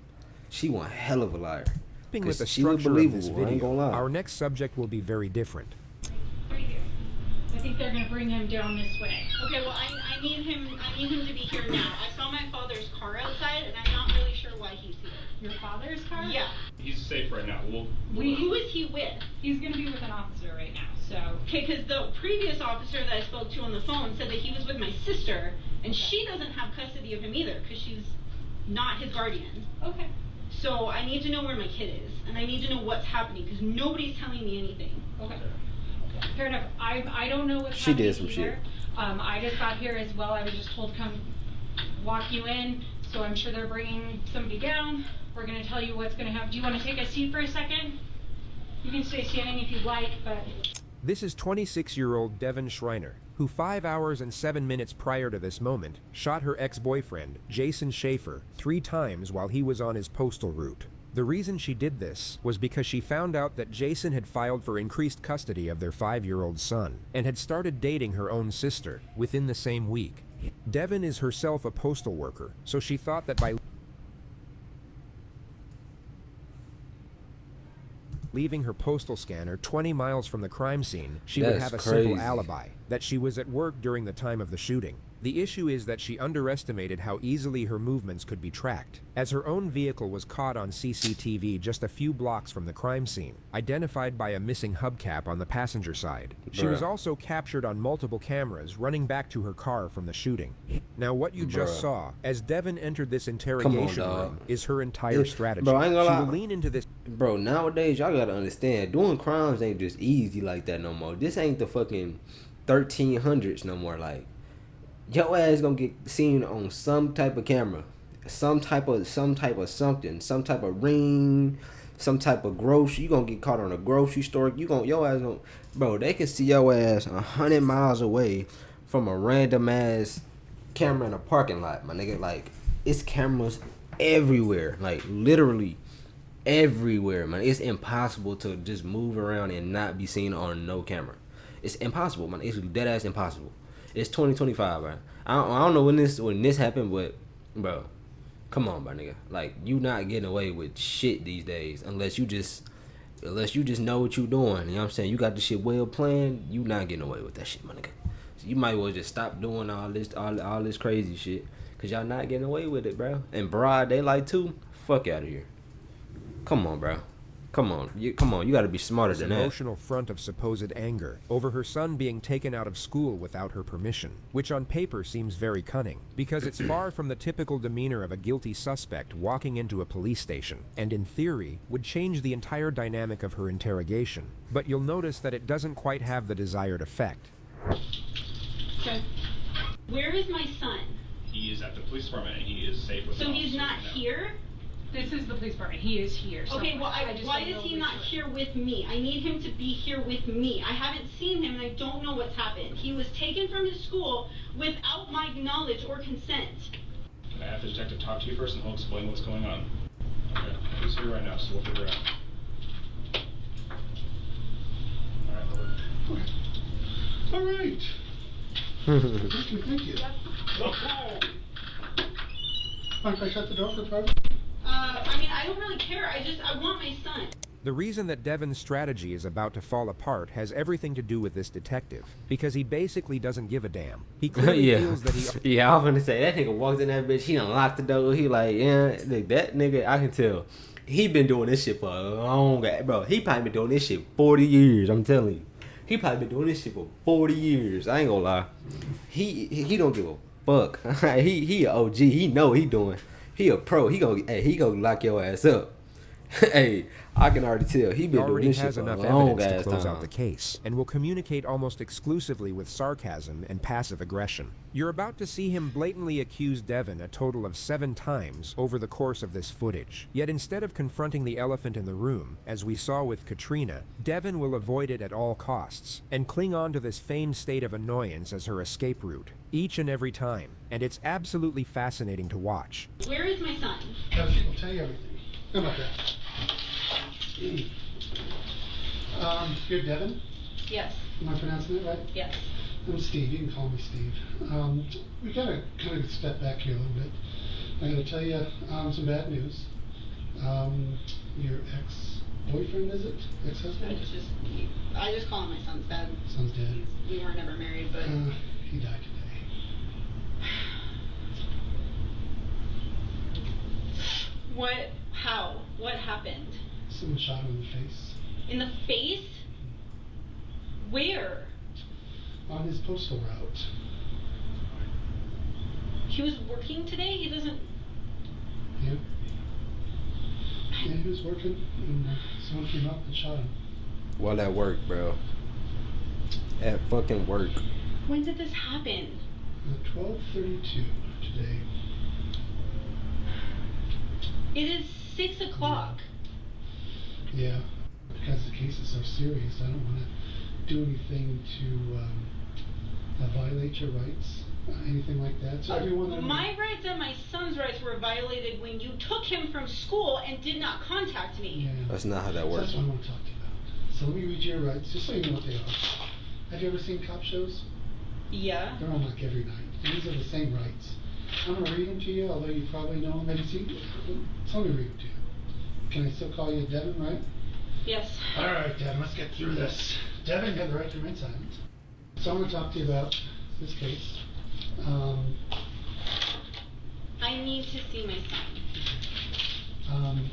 She one hell of a liar. Keeping with the She was structure of this believable. I ain't gonna video, lie. our next subject will be very different. I think they're gonna bring him down this way. Okay, well I need him to be here now. I saw my father's car outside and I'm not really sure why he's here. Your father's car? Yeah. He's safe right now. Who is he with? He's gonna be with an officer right now, so. Okay, because the previous officer that I spoke to on the phone said that he was with my sister, and she doesn't have custody of him either, because she's not his guardian. Okay. So I need to know where my kid is, and I need to know what's happening, because nobody's telling me anything. Okay. Fair enough. I don't know what's She happening did some either. shit. I just got here as well. I was just told to come walk you in, so I'm sure they're bringing somebody down. We're gonna tell you what's gonna happen. Do you want to take a seat for a second? You can stay standing if you'd like, but. This is 26-year-old Devin Schreiner, who 5 hours and 7 minutes prior to this moment shot her ex-boyfriend, Jason Schaefer, 3 times while he was on his postal route. The reason she did this was because she found out that Jason had filed for increased custody of their 5-year-old son and had started dating her own sister within the same week. Devin is herself a postal worker, so she thought that by leaving her postal scanner 20 miles from the crime scene, she would That's have a crazy. simple alibi, that she was at work during the time of the shooting. The issue is that she underestimated how easily her movements could be tracked, as her own vehicle was caught on CCTV just a few blocks from the crime scene, identified by a missing hubcap on the passenger side. She was Bruh. also captured on multiple cameras running back to her car from the shooting. Now what you just Bruh. saw, as Devin entered this interrogation dawg. room, is her entire strategy. Bro, I ain't gonna She lie. will lean into this. Bro, nowadays y'all gotta understand, doing crimes ain't just easy like that no more. This ain't the fucking 1300s no more. Like, your ass gonna get seen on some type of camera, some type of something, some type of ring, some type of grocery. You gonna get caught on a grocery store. Your ass gonna, bro. They can see your ass 100 miles away from a random ass camera in a parking lot, my nigga. Like, it's cameras everywhere, like literally everywhere, man. It's impossible to just move around and not be seen on no camera. It's impossible, man. It's dead ass impossible. It's 2025, man. I don't know when this happened, but bro, come on, my nigga. Like, you not getting away with shit these days unless you just know what you doing. You know what I'm saying? You got the shit well planned. You not getting away with that shit, my nigga. So you might well just stop doing all this crazy shit, cause y'all not getting away with it, bro. And broad daylight too. Fuck out of here. Come on, bro. Come on. You got to be smarter This than that. emotional front of supposed anger over her son being taken out of school without her permission, which on paper seems very cunning, because it's far from the typical demeanor of a guilty suspect walking into a police station, and in theory, would change the entire dynamic of her interrogation. But you'll notice that it doesn't quite have the desired effect. So, where is my son? He is at the police department and he is safe with So an he's officer not right now. here? This is the police department. He is here. Okay, well, I just why don't is know he which not one. here with me? I need him to be here with me. I haven't seen him and I don't know what's happened. He was taken from his school without my knowledge or consent. I have the detective talk to you first and he'll explain what's going on. Okay, he's here right now, so we'll figure it out. All right. Thank you. Mind if I shut the door for private? I mean, I don't really care. I want my son. The reason that Devin's strategy is about to fall apart has everything to do with this detective, because he basically doesn't give a damn. He clearly feels that he... Yeah, I was gonna say, that nigga walked in that bitch, he done locked the door, he like, yeah, that nigga, I can tell. He been doing this shit for a long time, bro. He probably been doing this shit 40 years. I'm telling you. He probably been doing this shit for 40 years. I ain't gonna lie. He don't give a fuck. he a OG. He know he doing. He a pro. He gonna lock your ass up. Hey, I can already tell he been doing this shit for a long evidence to ass close time. out the case and will communicate almost exclusively with sarcasm and passive aggression. You're about to see him blatantly accuse Devin a total of 7 times over the course of this footage. Yet instead of confronting the elephant in the room, as we saw with Katrina, Devin will avoid it at all costs and cling on to this feigned state of annoyance as her escape route, each and every time. And it's absolutely fascinating to watch. Where is my son? I'll tell you everything. How about that? You're Devin? Yes. Am I pronouncing it right? Yes. I'm Steve. You can call me Steve. We gotta kind of step back here a little bit. I gotta tell you some bad news. Your ex-boyfriend, is it? Ex-husband? I just call him my son's dad. Son's dead. We were never married, but He died today. what? How? What happened? Someone shot him in the face. In the face? Where? On his postal route. He was working today? He doesn't... Yeah. Yeah, he was working, and someone came up and shot him. Well, at work, bro. At fucking work. When did this happen? 12:32 today. It is 6 o'clock. Yeah, because the case is so serious, I don't want to do anything to violate your rights, anything like that. So everyone that My rights and my son's rights were violated when you took him from school and did not contact me. Yeah. That's not how that works. That's what I want to talk to you about. So let me read you your rights, just so you know what they are. Have you ever seen cop shows? Yeah. They're on like every night. These are the same rights. I'm going to read them to you, although you probably know them. Have you seen them? So let me read them to you. Can I still call you Devin, right? Yes. All right, Devin, let's get through this. Devin, you have the right to remain silent. So I'm going to talk to you about this case. I need to see my son.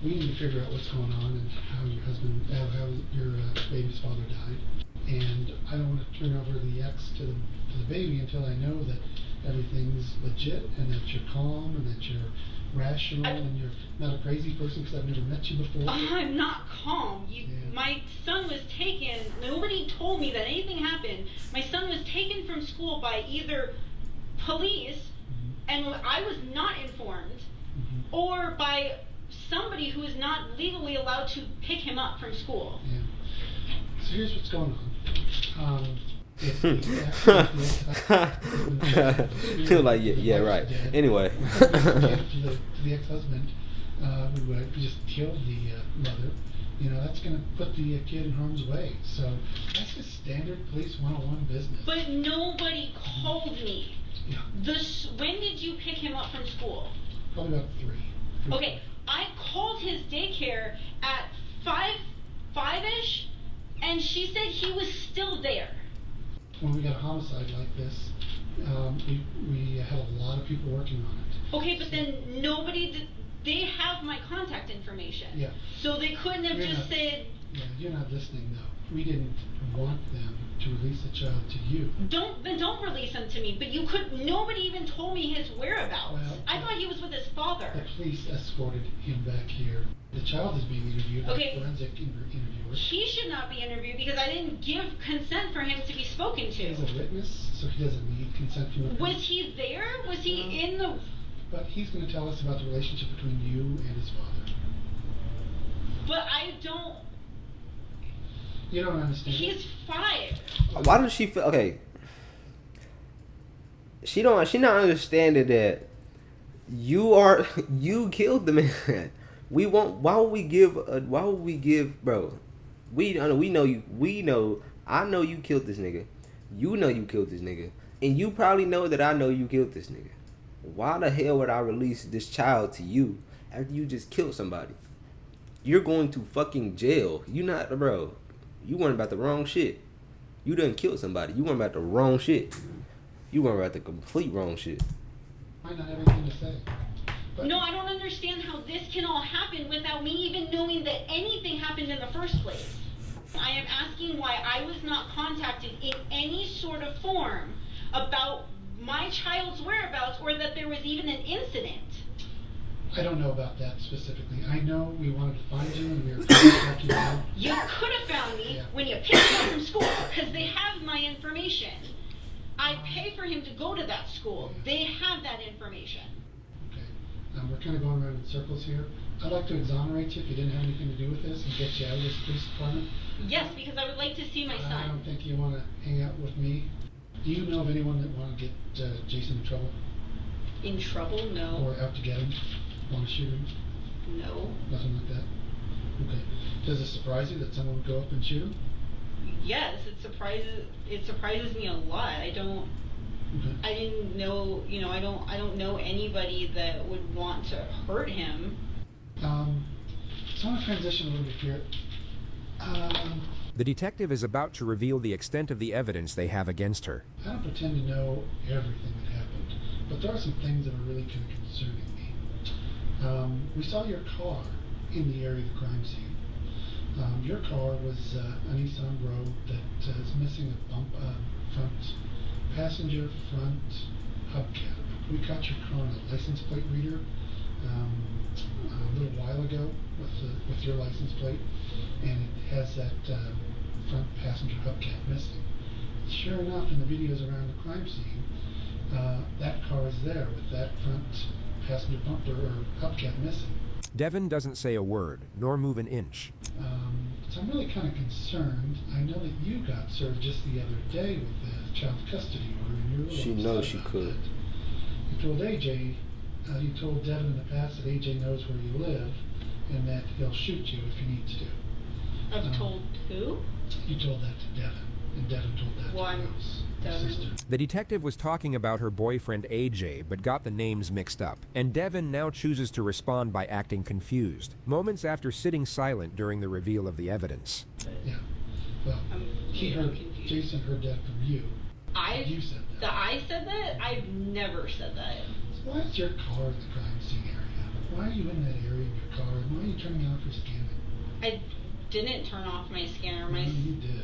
We need to figure out what's going on and how your husband, how your baby's father died. And I don't want to turn over the ex to the baby until I know that everything's legit and that you're calm and that you're rational and you're not a crazy person, because I've never met you before. I'm not calm. My son was taken. Nobody told me that anything happened. My son was taken from school by either police, and I was not informed, or by somebody who is not legally allowed to pick him up from school. Yeah. So here's what's going on. Like, yeah, right. Anyway. to the ex-husband who just killed the mother, that's going to put the kid in harm's way. So that's just standard police 101 business. But nobody called me. Yeah. When did you pick him up from school? Probably about 3. Okay, I called his daycare at 5-ish, and she said he was still there. When we got a homicide like this, we have a lot of people working on it. Okay, but then they have my contact information. Yeah. So they couldn't have said... Yeah, you're not listening though. We didn't want them to release the child to you. Don't release him to me, but nobody even told me his whereabouts. Well, I thought he was with his father. The police escorted him back here. The child is being interviewed by forensic interviewers. He should not be interviewed because I didn't give consent for him to be spoken to. He's a witness, so he doesn't need consent from the police. Was he there? Was he in the... But he's going to tell us about the relationship between you and his father. But I don't... You don't understand. He's 5. Why does she feel... Okay. She not understanding that you killed the man. We won't... Why would we give... Bro. We know you... I know you killed this nigga. You know you killed this nigga. And you probably know that I know you killed this nigga. Why the hell would I release this child to you after you just killed somebody? You're going to fucking jail. You not... Bro. You worrying about the wrong shit. You done killed somebody. You worrying about the wrong shit. You worrying about the complete wrong shit. Might not have anything to say. No, I don't understand how this can all happen without me even knowing that anything happened in the first place. I am asking why I was not contacted in any sort of form about my child's whereabouts or that there was even an incident. I don't know about that specifically. I know we wanted to find you and we were trying to track you down. You could have found me when you picked me up from school because they have my information. I pay for him to go to that school. They have that information. We're kind of going around in circles here. I'd like to exonerate you if you didn't have anything to do with this and get you out of this police department. Yes, because I would like to see my son. I don't think you want to hang out with me. Do you know of anyone that want to get Jason in trouble? In trouble? No. Or out to get him? Want to shoot him? No. Nothing like that? Okay. Does it surprise you that someone would go up and shoot him? Yes, it surprises me a lot. I didn't know, I don't know anybody that would want to hurt him. So I want to transition a little bit here. The detective is about to reveal the extent of the evidence they have against her. I don't pretend to know everything that happened, but there are some things that are really kind of concerning me. We saw your car in the area of the crime scene. Your car was a Nissan Rogue that is missing a front passenger front hubcap. We caught your car on a license plate reader a little while ago with your license plate, and it has that front passenger hubcap missing. Sure enough, in the videos around the crime scene, that car is there with that front passenger bumper or hubcap missing. Devin doesn't say a word, nor move an inch. So I'm really kind of concerned. I know that you got served just the other day with the child custody order, and you're a little She knows she could. You told AJ, you told Devin in the past that AJ knows where you live, and that he'll shoot you if he needs to. I've told who? You told that to Devin, and Devin told that to Rose, your sister. The detective was talking about her boyfriend AJ, but got the names mixed up, and Devin now chooses to respond by acting confused, moments after sitting silent during the reveal of the evidence. Yeah, well, Jason heard that from you. You said that. I said that? I've never said that. So why is your car in the crime scene area? Why are you in that area in your car, and why are you turning off your scanning? I didn't turn off my scanner. No, you did.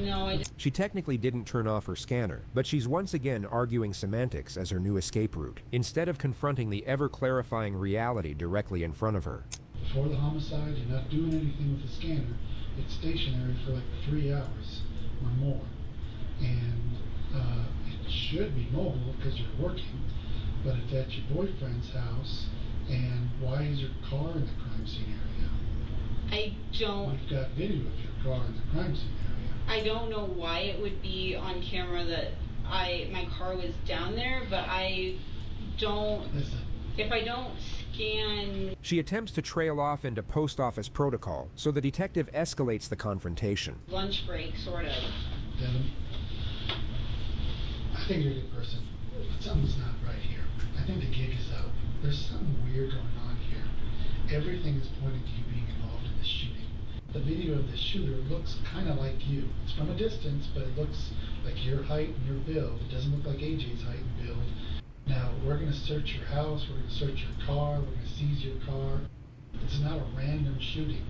No, I didn't. She technically didn't turn off her scanner, but she's once again arguing semantics as her new escape route, instead of confronting the ever-clarifying reality directly in front of her. Before the homicide, you're not doing anything with the scanner. It's stationary for like 3 hours or more. And it should be mobile because you're working, but it's at your boyfriend's house. And why is your car in the crime scene area? I don't. We've got video of your car in the crime scene area. I don't know why it would be on camera that my car was down there, but I don't. Listen. If I don't scan. She attempts to trail off into post office protocol, so the detective escalates the confrontation. Lunch break, sort of. Devin, I think you're a good person, but something's not right here. I think the gig is up. There's something weird going on here. Everything is pointing to you being involved in this shooting. The video of the shooter looks kind of like you. It's from a distance, but it looks like your height and your build. It doesn't look like AJ's height and build. Now, we're going to search your house, we're going to search your car, we're going to seize your car. It's not a random shooting.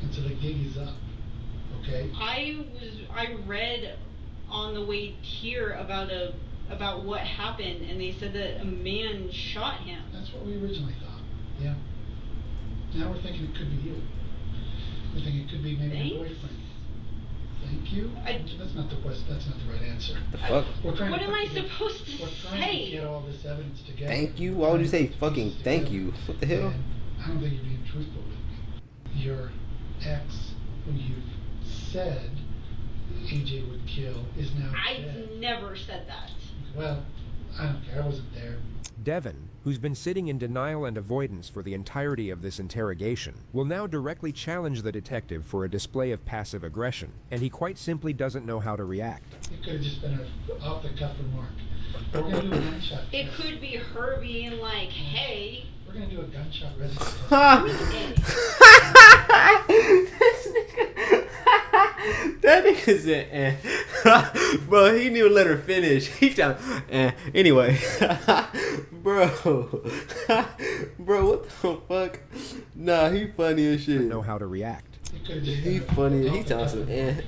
And so the gig is up, okay? I read on the way here about what happened, and they said that a man shot him. That's what we originally thought, yeah. Now we're thinking it could be you. We're thinking it could be maybe your boyfriend. Thank you? That's not the question, that's not the right answer. The fuck? What am I supposed to say? We're trying to get all this evidence together. Thank you? Why would you say fucking thank you? What the hell? And I don't think you're being truthful with me. Your ex, who you've said AJ would kill, is now dead. I never said that. Well, I don't care. I wasn't there. Devin, who's been sitting in denial and avoidance for the entirety of this interrogation, will now directly challenge the detective for a display of passive aggression, and he quite simply doesn't know how to react. It could have just been an off-the-cuff remark. We're going to do a gunshot test. It could be her being like, hey. We're going to do a gunshot residue test. That nigga's an Bro, he didn't even let her finish. He trying. Anyway, bro, bro, what the fuck? Nah, he funny as shit. Know how to react. He funny. He telling some. It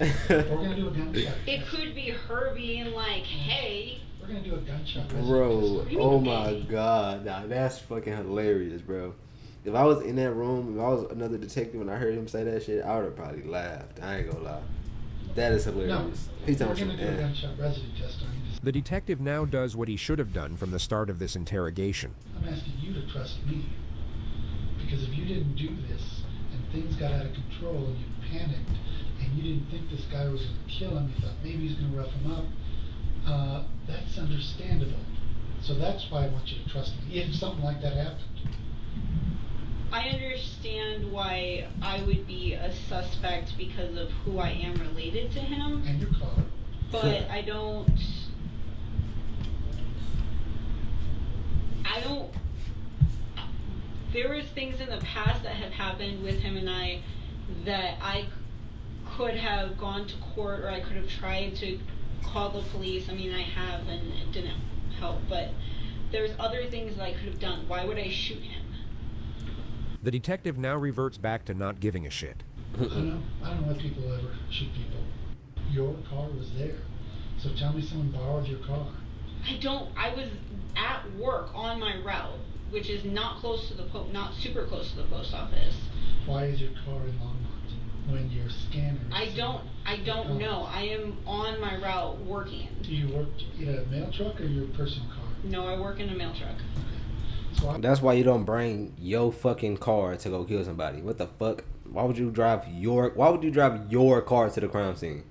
could be her being like, hey. We're gonna do a gunshot. Bro, oh my god, nah, that's fucking hilarious, bro. If I was in that room, if I was another detective and I heard him say that shit, I would have probably laughed. I ain't gonna lie. That is hilarious. He's We're telling gonna do a gunshot residue test on you. The detective now does what he should have done from the start of this interrogation. I'm asking you to trust me. Because if you didn't do this, and things got out of control, and you panicked, and you didn't think this guy was gonna kill him, you thought maybe he's gonna rough him up, that's understandable. So that's why I want you to trust me, if something like that happened. I understand why I would be a suspect because of who I am related to him. And your car. But I don't. There was things in the past that have happened with him and I that I could have gone to court, or I could have tried to call the police. I mean, I have, and it didn't help, but there's other things that I could have done. Why would I shoot him? The detective now reverts back to not giving a shit. I don't let people ever shoot people. Your car was there. So tell me someone borrowed your car. I was at work on my route, which is not close to the not super close to the post office. Why is your car in Longmont when your scanner is I don't know. I am on my route working. Do you work in a mail truck or your personal car? No, I work in a mail truck. That's why you don't bring your fucking car to go kill somebody. What the fuck? Why would you drive your car to the crime scene?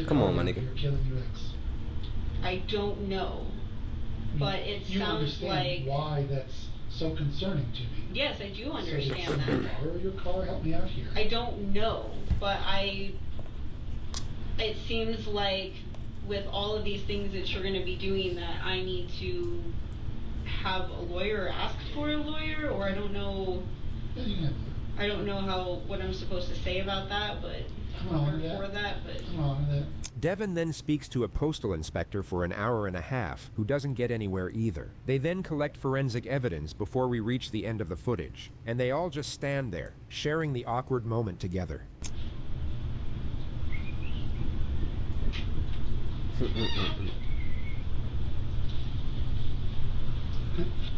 Come on, my nigga. You're killing your ex. I don't know, but it you sounds like why that's so concerning to me. Yes, I do understand so that. Borrow your car. Help me out here. I don't know, but it seems like with all of these things that you're going to be doing, that I need to have a lawyer or ask for a lawyer, or I don't know. I don't know what I'm supposed to say about that, but Devin then speaks to a postal inspector for an hour and a half, who doesn't get anywhere either. They then collect forensic evidence before we reach the end of the footage, and they all just stand there, sharing the awkward moment together.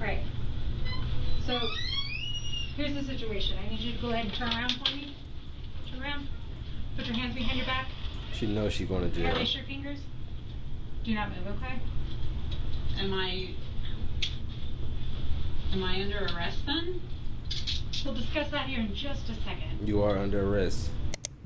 Right. So, here's the situation. I need you to go ahead and turn around for me. Turn around. Put your hands behind your back. She knows she's going to jail. Release your fingers. Do not move, okay? Am I under arrest then? We'll discuss that here in just a second. You are under arrest.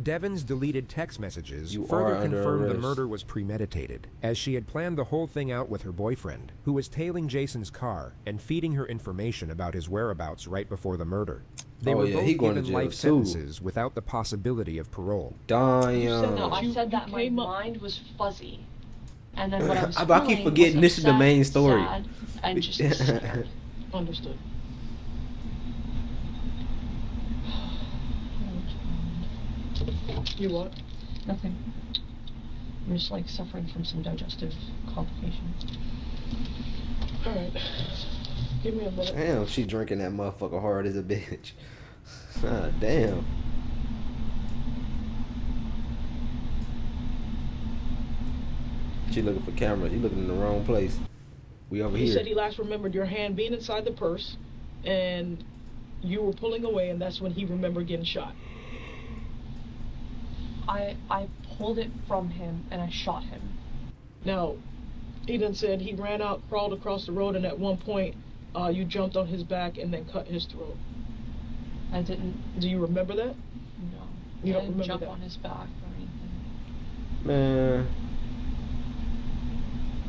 Devin's deleted text messages further confirmed the murder was premeditated, as she had planned the whole thing out with her boyfriend, who was tailing Jason's car and feeding her information about his whereabouts right before the murder. They were both given life sentences without the possibility of parole. I said that my mind was fuzzy. And then what I was I keep forgetting this is the main story. Sad, and just scared. Understood. You what? Nothing. I'm just like suffering from some digestive complications. Alright. Give me a minute. Damn, she drinking that motherfucker hard as a bitch. Ah, damn. She looking for cameras. You looking in the wrong place. We over here. He said he last remembered your hand being inside the purse, and you were pulling away, and that's when he remembered getting shot. I pulled it from him and I shot him. Now, Eden said he ran out, crawled across the road, and at one point you jumped on his back and then cut his throat. I didn't. Do you remember that? No. You don't I didn't remember jump that? on his back or anything. Man.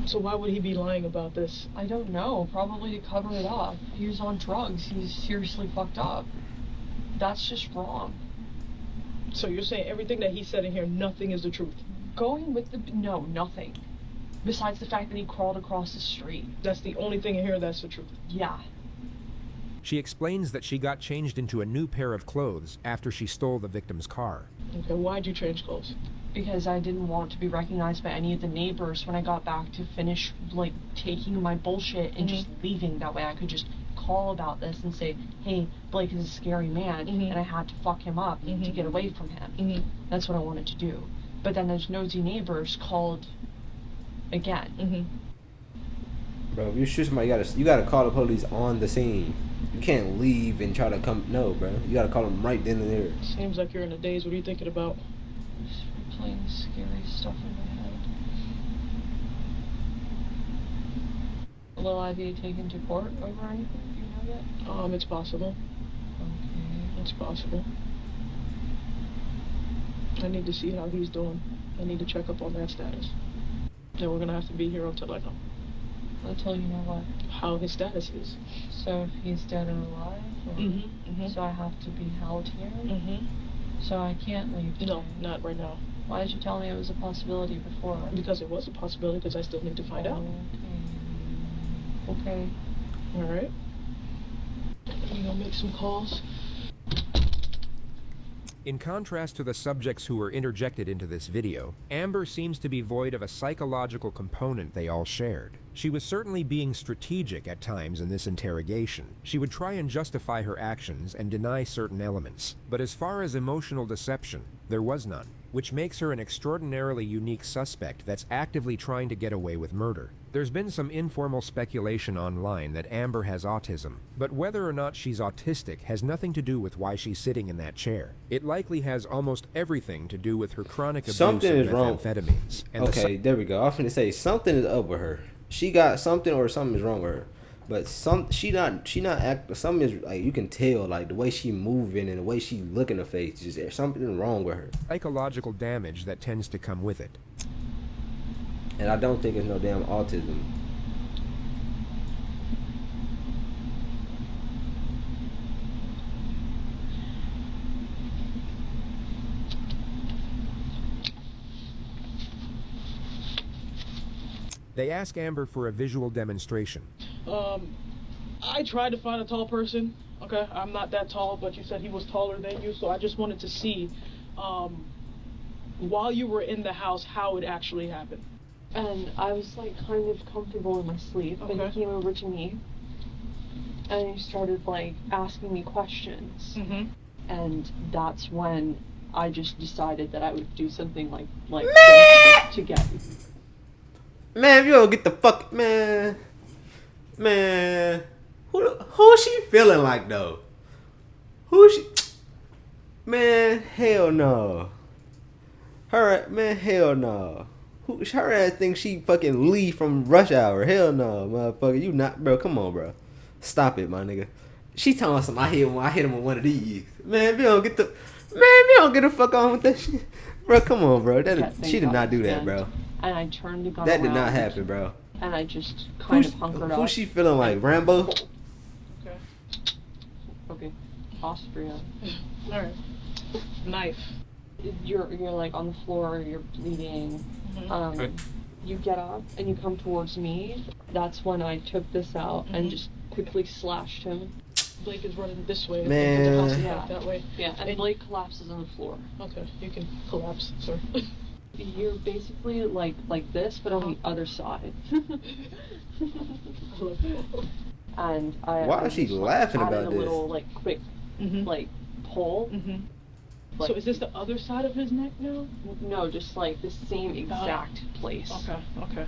So why would he be lying about this? I don't know. Probably to cover it up. He was on drugs. He's seriously fucked up. That's just wrong. So you're saying everything that he said in here, nothing is the truth? Going with the... No, nothing. Besides the fact that he crawled across the street. That's the only thing in here that's the truth? Yeah. She explains that she got changed into a new pair of clothes after she stole the victim's car. Okay, why'd you change clothes? because I didn't want to be recognized by any of the neighbors when I got back to finish, like, taking my bullshit and just leaving. That way I could just call about this and say, hey, Blake is a scary man, and I had to fuck him up to get away from him. That's what I wanted to do. But then those nosy neighbors called again. Bro, if you shoot somebody, you gotta call the police on the scene. You can't leave and try to come. No, bro. You gotta call them right then and there. Seems like you're in a daze. What are you thinking about? Just replaying scary stuff in my head. Will I be taken to court over anything? Do you know yet? It's possible. Okay. It's possible. I need to see how he's doing. I need to check up on that status. And we're gonna have to be here until I know. Until you know what? How his status is. So if he's dead or alive? Or So I have to be held here? So I can't leave today? No, not right now. Why did you tell me it was a possibility before? Because it was a possibility, because I still need to find out. Okay. Alright. You gonna make some calls? In contrast to the subjects who were interjected into this video, Amber seems to be void of a psychological component they all shared. She was certainly being strategic at times in this interrogation. She would try and justify her actions and deny certain elements. But as far as emotional deception, there was none, which makes her an extraordinarily unique suspect that's actively trying to get away with murder. There's been some informal speculation online that Amber has autism, but whether or not she's autistic has nothing to do with why she's sitting in that chair. It likely has almost everything to do with her chronic abuse of methamphetamines. And okay, there we go. I was finna say something is up with her. She got something or something is wrong with her. But she not act. Something is like you can tell, like the way she moving and the way she look in the face. Just there's something wrong with her. Psychological damage that tends to come with it. And I don't think it's no damn autism. They ask Amber for a visual demonstration. I tried to find a tall person. Okay, I'm not that tall, but you said he was taller than you, so I just wanted to see, while you were in the house, how it actually happened. And I was like kind of comfortable in my sleep, but he came over to me and he started like asking me questions. And that's when I just decided that I would do something like to get. Man, if you don't get the fuck, man, who is she feeling like though? Who is she? Man, hell no. Her, man, hell no. Her ass thinks she fucking Lee from Rush Hour. Hell no, motherfucker. You not, bro. Come on, bro. Stop it, my nigga. She telling us I hit him with one of these. Man, if you don't get the fuck on with that shit. Bro, come on, bro. She did not do that, bro. And I turned the gun That did around, not happen, bro. And I just kind of hunkered up. Who's she feeling like? Rambo? Okay. Austria. Alright. Knife. You're like on the floor, you're bleeding. You get up and you come towards me. That's when I took this out and just quickly slashed him. Blake is running this way. Man. That way. Yeah, and Blake collapses on the floor. Okay, you can collapse, sir. You're basically like this, but on the other side. And Why is she laughing about a this? little like quick like pull. So is this the other side of his neck now? No, just like the same exact place. Okay.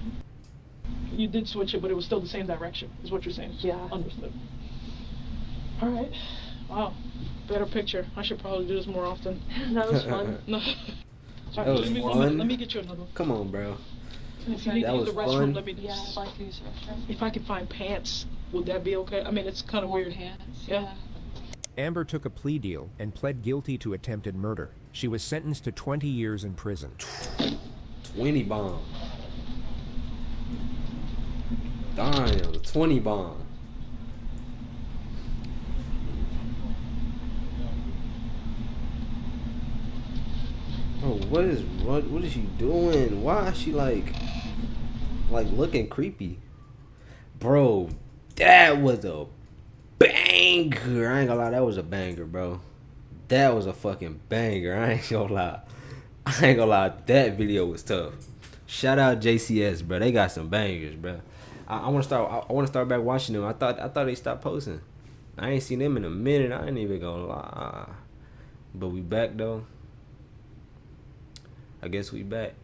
You did switch it, but it was still the same direction, is what you're saying. Yeah. Understood. Alright. Wow. Better picture. I should probably do this more often. That was fun. No. That was fun. Let me get you another one. Come on, bro. If you need to use the restroom, let me Yeah, I'd like to use the restroom. If I can find pants, would that be okay? I mean, it's kind of weird. Pants. Yeah. Amber took a plea deal and pled guilty to attempted murder. She was sentenced to 20 years in prison. 20 bomb. Damn, 20 bomb. Oh, what is she doing? Why is she like looking creepy? Bro, that was a banger. I ain't gonna lie, that was a banger, bro. That was a fucking banger. I ain't gonna lie. I ain't gonna lie, that video was tough. Shout out JCS, bro. They got some bangers, bro. I want to start. I want to start back watching them. I thought they stopped posting. I ain't seen them in a minute. I ain't even gonna lie. But we back though. I guess we back.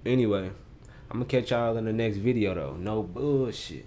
Anyway, I'm gonna catch y'all in the next video though. No bullshit.